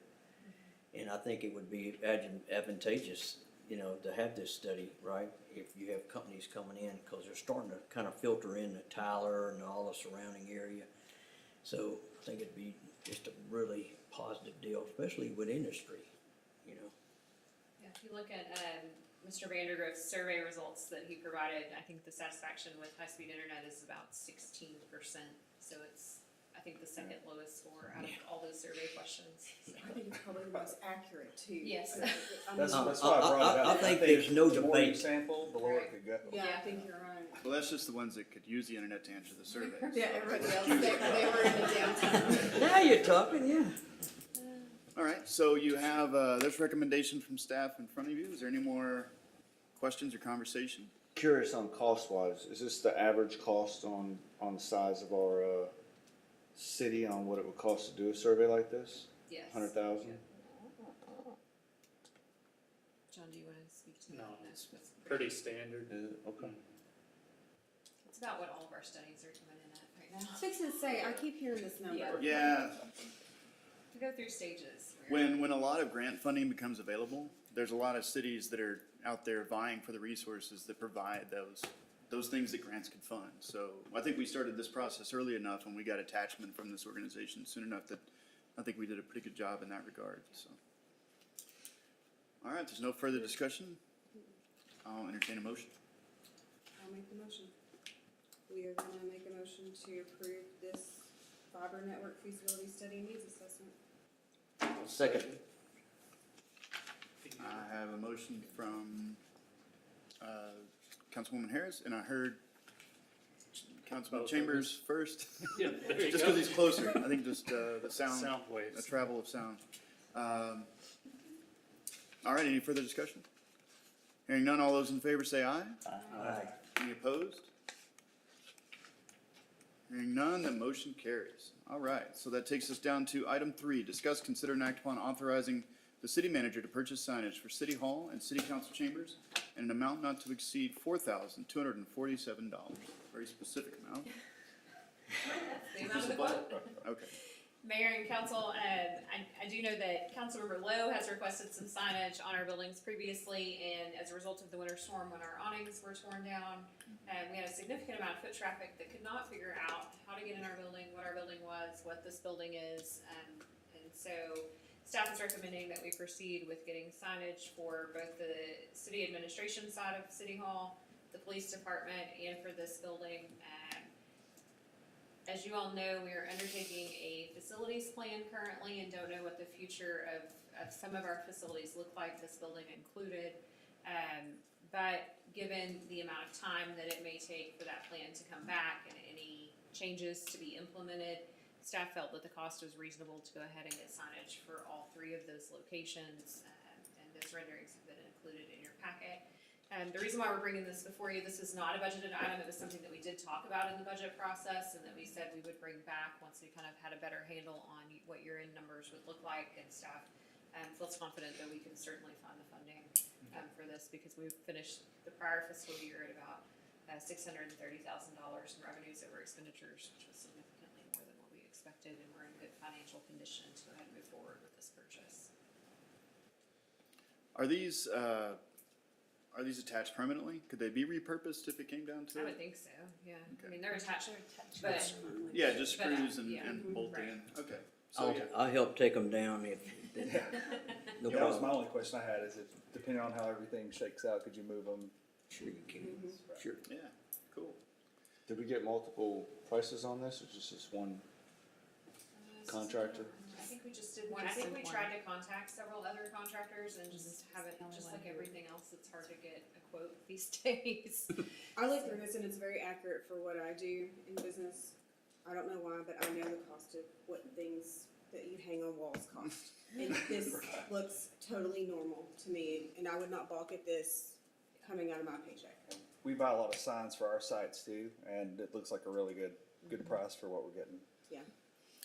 And I think it would be advantageous, you know, to have this study, right? If you have companies coming in, cause they're starting to kind of filter in the Tyler and all the surrounding area. So I think it'd be just a really positive deal, especially with industry, you know? Yeah, if you look at, Mr. Vandergriff's survey results that he provided, I think the satisfaction with high-speed internet is about 16%. So it's, I think, the second lowest score out of all those survey questions. So. I think it's probably the most accurate too. Yes. That's I- why I brought it up. I think there's no The more you debate. sample, the lower it could go. Yeah, I think you're right. Well, that's just the ones that could use the internet to answer the surveys. Yeah, everybody else, they were in the downtown. Now you're talking, yeah. All right, so you have, there's recommendation from staff in front of you. Is there any more questions or conversation? Curious on cost wise, is this the average cost on the size of our, city on what it would cost to do a survey like this? Yes. 100,000? John, do you want to speak to No, that? it's pretty standard. Okay. It's about what all of our studies are coming in at right now. I was fixing to say, I keep hearing this number. Yeah. Yeah, We go through stages. when a lot of grant funding becomes available, there's a lot of cities that are out there vying for the resources that provide those things that grants can fund. So I think we started this process early enough and we got attachment from this organization soon enough that I think we did a pretty good job in that regard, so. All right, there's no further discussion. I'll entertain a motion. I'll make the motion. We are gonna make a motion to approve this fiber network feasibility study needs assessment. Second. I have a motion from, Councilwoman Harris, and I heard Councilman Chambers first. Yeah, there you Just go. because he's closer, I think just, the sound, Sound the waves. travel of sound. All right, any further discussion? Hearing none, all those in favor say aye. Aye. Any opposed? Hearing none, the motion carries. All right, so that takes us down to item 3, discuss, consider, and act upon authorizing the city manager to purchase signage for City Hall and City Council chambers in an amount not to exceed $4,247. Very specific amount. The amount of the quote. Okay. Mayor and council, I do know that Councilmember Lowe has requested some signage on our buildings previously, and as a result of the winter storm, when our awnings were torn down, we had a significant amount of foot traffic that could not figure out how to get in our building, what our building was, what this building is, and so staff is recommending that we proceed with getting signage for both the city administration side of City Hall, the police department, and for this building. As you all know, we are undertaking a facilities plan currently and don't know what the future of some of our facilities look like, this building included. But given the amount of time that it may take for that plan to come back and any changes to be implemented, staff felt that the cost was reasonable to go ahead and get signage for all 3 of those locations. And those renderings have been included in your packet. The reason why we're bringing this before you, this is not a budgeted item, it was something that we did talk about in the budget process and that we said we would bring back once we kind of had a better handle on what your end numbers would look like, and staff feels confident that we can certainly find the funding for this, because we finished the prior fiscal year at about $630,000 in revenues over expenditures, which was significantly more than what we expected, and we're in good financial condition to go ahead and move forward with this purchase. Are these attached permanently? Could they be repurposed if it came down to I would it? think so, yeah. Okay. I mean, they're attached, but Yeah, just But, screws and yeah. bolt Right. in. Okay. So yeah. I'll help take them down if, no Yeah, that was my problem. only question I had, is if, depending on how everything shakes out, could you move them? Sure you can, sure. Yeah, cool. Did we get multiple prices on this, or just this one contractor? I think we just did one. I think we tried to contact several other contractors and just haven't, just like everything else, it's hard to get a quote these days. I looked through this and it's very accurate for what I do in business. I don't know why, but I know the cost of what things that you hang on walls cost. And this looks totally normal to me, and I would not balk at this coming out of my paycheck. We buy a lot of signs for our sites too, and it looks like a really good price for what we're getting.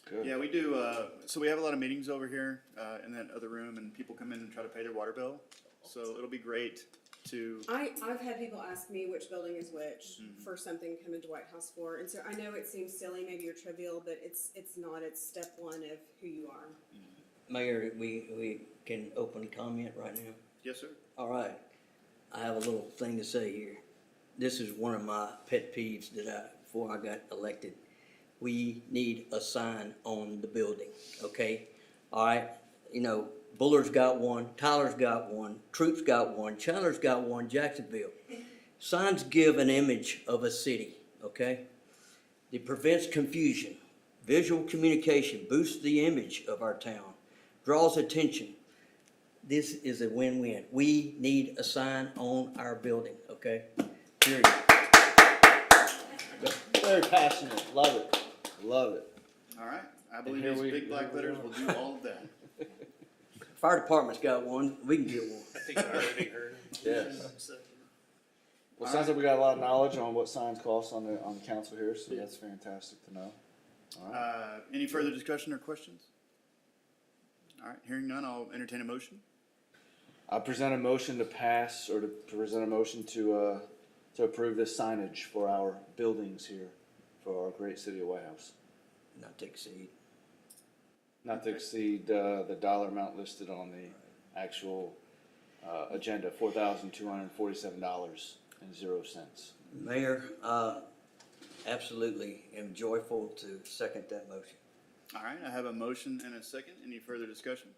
Good. Yeah, we do, so we have a lot of meetings over here, in that other room, and people come in and try to pay their water bill. So it'll be great to, I've had people ask me which building is which for something coming to Whitehouse for, and so I know it seems silly, maybe or trivial, but it's not, it's step one of who you are. Mayor, we can open comment right now? yes, sir? All right, I have a little thing to say here. This is one of my pet peeves before I got elected. We need a sign on the building, okay? All right, you know, Buller's got one, Tyler's got one, Troop's got one, Chandler's got one, Jacksonville. Signs give an image of a city, okay? It prevents confusion. Visual communication boosts the image of our town, draws attention. This is a win-win. We need a sign on our building, okay? Period. Very passionate, love it, love it. All right, I believe here these we- big black here we letters are. will do all of that. Fire department's got one, we can get one. I think I already heard. Yes. So, Well, it sounds like we got a lot of knowledge on what signs cost on the council here, so that's fantastic to know. All right. Any further discussion or questions? All right, hearing none, I'll entertain a motion. I present a motion to pass, or to present a motion to approve this signage for our buildings here, for our great city of Whitehouse. Not to exceed. Not to exceed, the dollar amount listed on the actual, agenda, $4,247.00. Mayor, absolutely am joyful to second that motion. All right, I have a motion and a second. Any further discussion?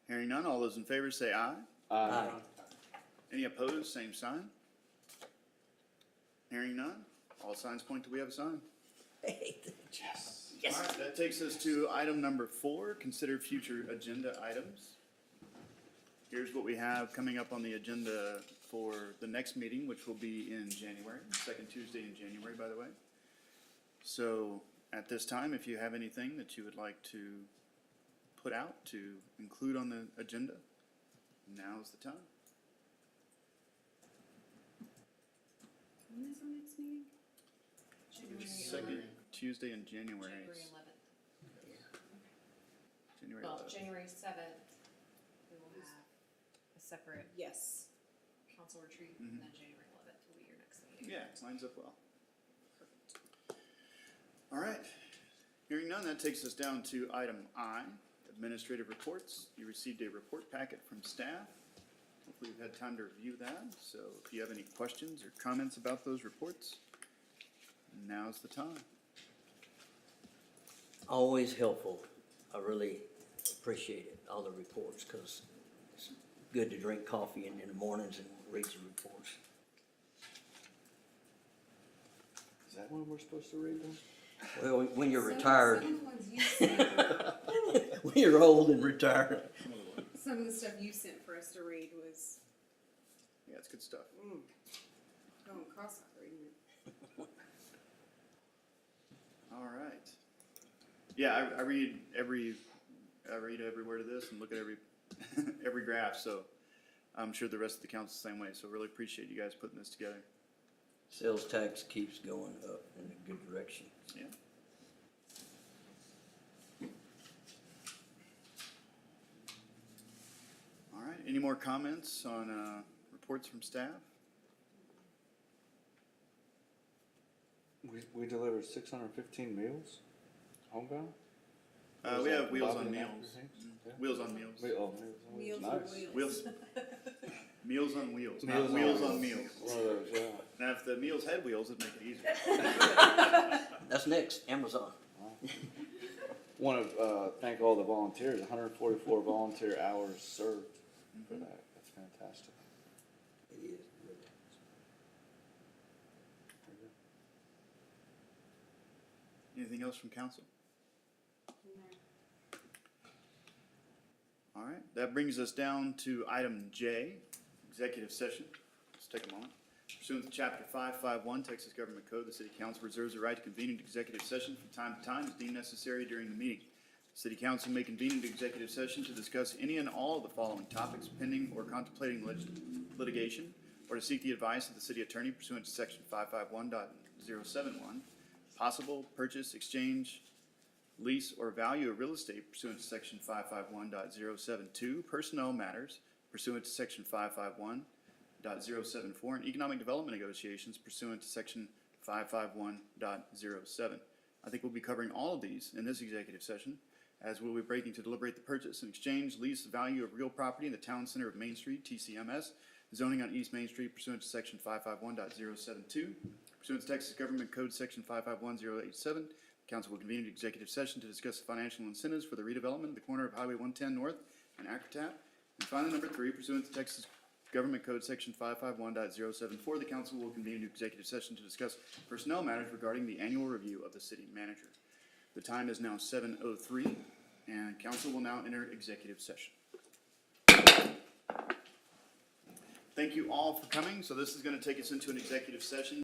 Hearing none, all those in favor say aye. Aye. Any opposed, same sign. Hearing none, all signs point to we have a sign. Yes. All right, that takes us to item number 4, consider future agenda items. Here's what we have coming up on the agenda for the next meeting, which will be in January, second Tuesday in January, by the way. So at this time, if you have anything that you would like to put out to include on the agenda, now's the time. When is our next meeting? Second Tuesday in January. January 11th. January Well, 11th. January 7th, we will have a separate Yes. council retreat, and then January 11th will be your next meeting. Yeah, it lines up well. All right. Hearing none, that takes us down to item I, administrative reports. You received a report packet from staff. Hopefully you've had time to review that. So if you have any questions or comments about those reports, now's the time. Always helpful. I really appreciate it, all the reports, because it's good to drink coffee in the mornings and read the reports. Is that one we're supposed to read then? Well, when you're retired, Some of the ones you sent, when you're old and retired. some of the stuff you sent for us to read was Yeah, it's good stuff. going cross-eyed reading it. All right. Yeah, I read every word of this and look at every every graph. So I'm sure the rest of the council's the same way. So really appreciate you guys putting this together. Sales tax keeps going up in a good direction. Yeah. All right. Any more comments on reports from staff? We delivered 615 meals, homebound? We have Wheels Bobby on and Meals. Andrew things? Yeah. Wheels on Meals. Meals on Meals Nice. on wheels. Wheels. Meals on Wheels. Not Meals on Wheels Wheels. on Meals. One of those, yeah. Now, if the meals had wheels, it'd make it easier. That's next, Amazon. Want to thank all the volunteers, 144 volunteer hours served for that. That's fantastic. It is. Anything else from council? All right, that brings us down to item J, executive session. Let's take a moment. Pursuant to Chapter 551 Texas Government Code, the City Council reserves the right to convene an executive session from time to time as deemed necessary during the meeting. City Council may convene an executive session to discuss any and all of the following topics pending or contemplating litigation, or to seek the advice of the city attorney pursuant to Section 551.071, possible purchase, exchange, lease, or value of real estate pursuant to Section 551.072, personnel matters, pursuant to section 551.074 and economic development negotiations pursuant to section 551.07. I think we'll be covering all of these in this executive session, as we'll be breaking to deliberate the purchase and exchange, lease, value of real property in the town center of Main Street, TCMS, zoning on East Main Street pursuant to section 551.072, pursuant to Texas Government Code section 551087. Council will convene an executive session to discuss the financial incentives for the redevelopment of the corner of Highway 110 North and Acre. And finally, number 3, pursuant to Texas Government Code section 551.074, the council will convene an executive session to discuss personnel matters regarding the annual review of the city manager. The time is now 7:03, and council will now enter executive session. Thank you all for coming. So this is going to take us into an executive session.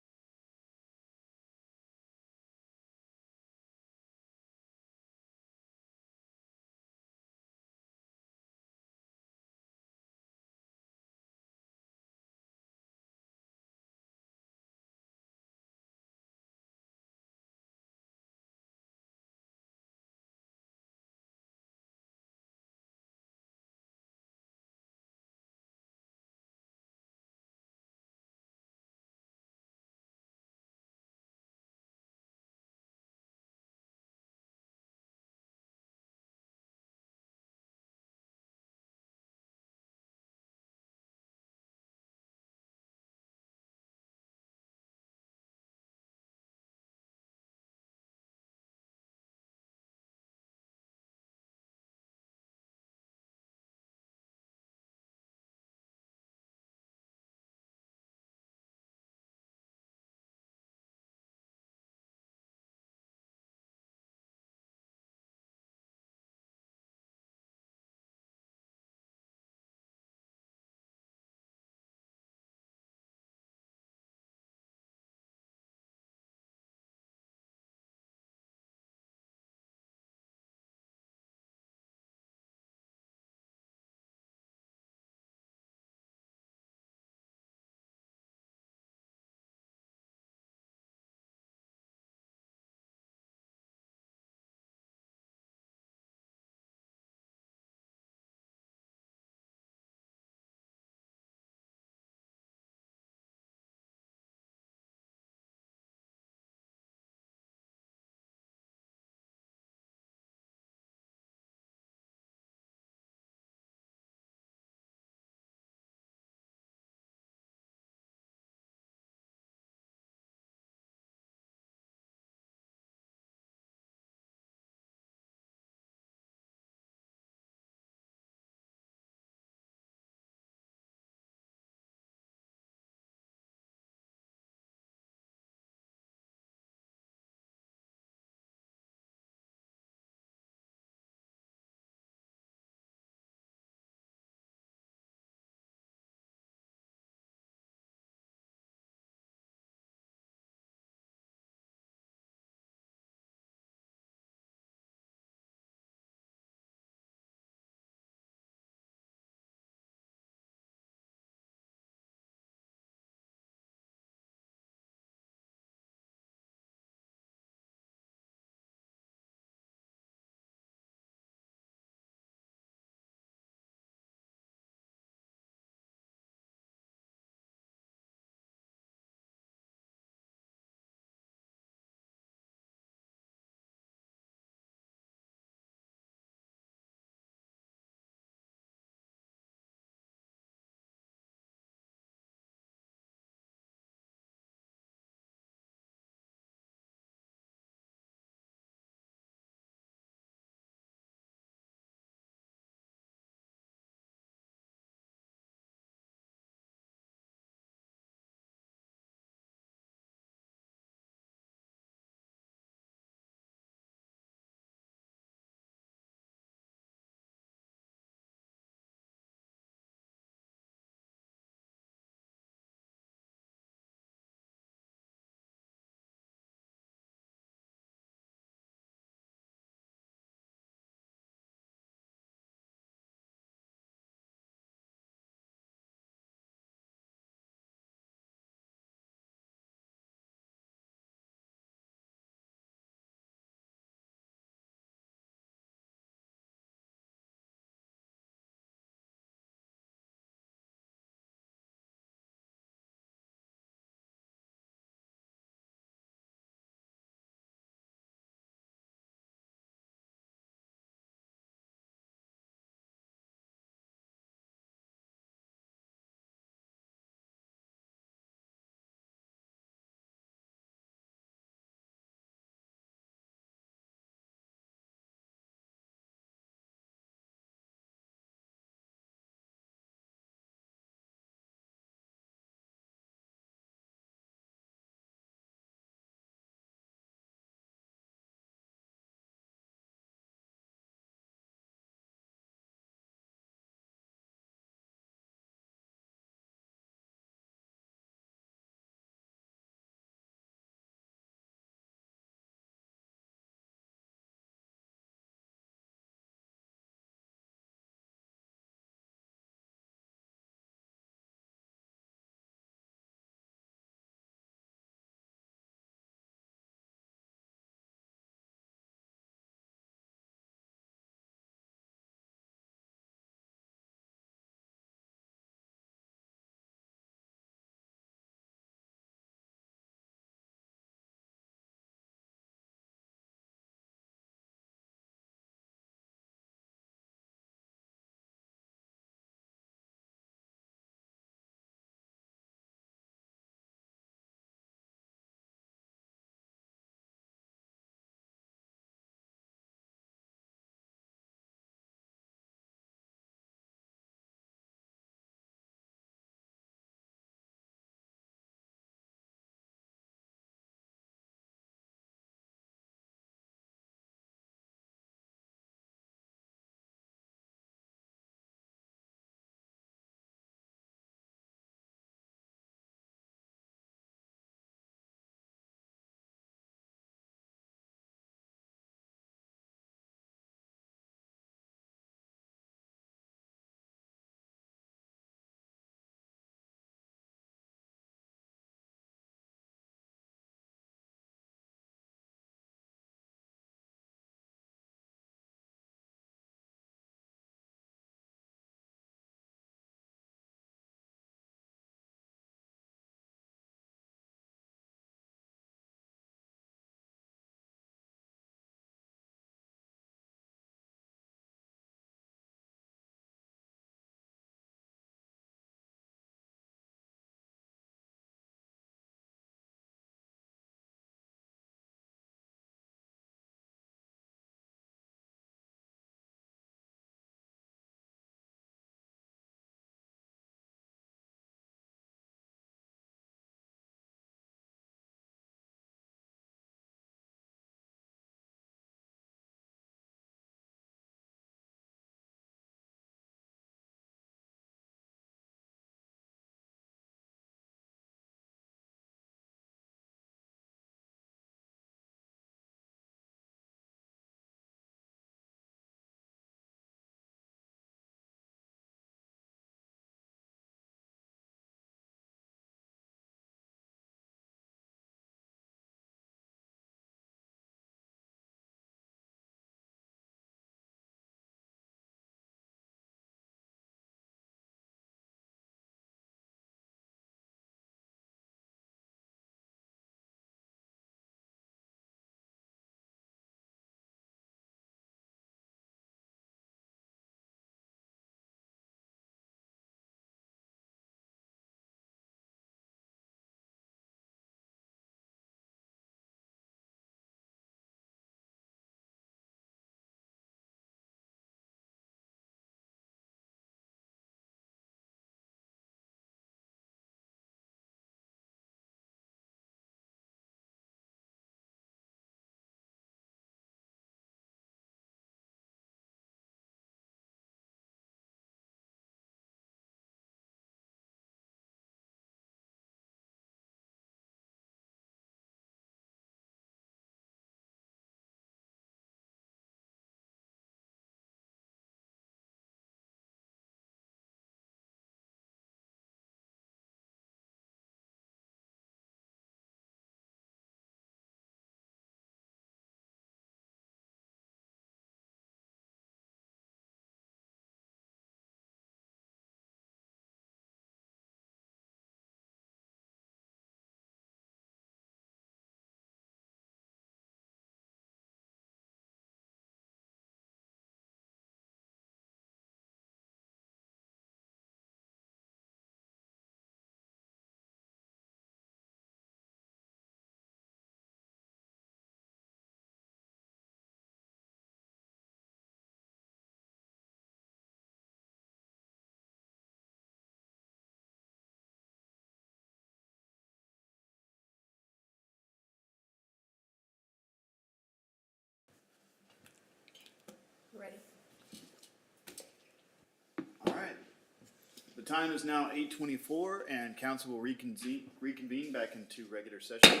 time is now 8:24, and council will reconvene back into regular session.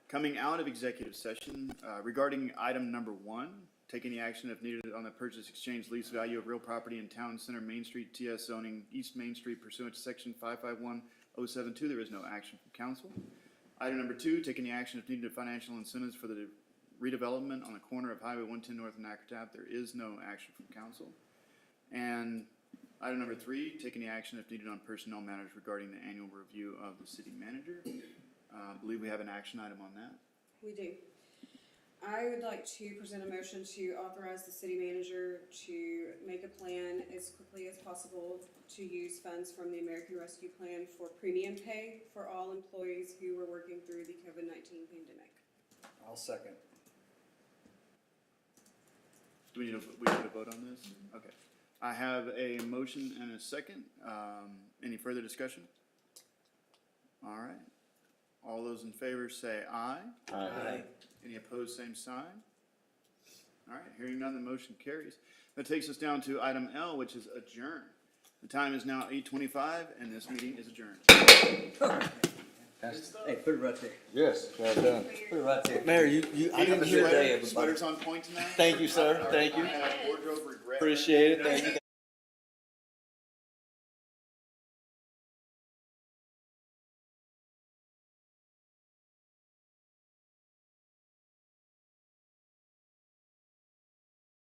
Coming out of executive session, regarding item number 1, take any action if needed on the purchase, exchange, lease value of real property in Town Center, Main Street, TS zoning, East Main Street pursuant to section 551072, there is no action from council. Item number 2, take any action if needed financial incentives for the redevelopment on the corner of Highway 110 North and Acre, there is no action from council. And item number 3, take any action if needed on personnel matters regarding the annual review of the city manager. I believe we have an action item on that. We do. I would like to present a motion to authorize the city manager to make a plan as quickly as possible to use funds from the American Rescue Plan for premium pay for all employees who were working through the COVID-19 pandemic. I'll second. Do we need to vote on this? Okay. I have a motion and a second. Any further discussion? All right. All those in favor say aye. Aye. Any opposed, same sign. All right, hearing none, the motion carries. That takes us down to item L, which is adjourn. The time is now 8:25, and this meeting is adjourned. Hey, put it right there. Yes, well done. Put it right there. Mayor, I didn't hear Day, that. everybody. Sweater's on point tonight? Thank you, sir. Thank you. I have wardrobe regret. Appreciate it. Thank you.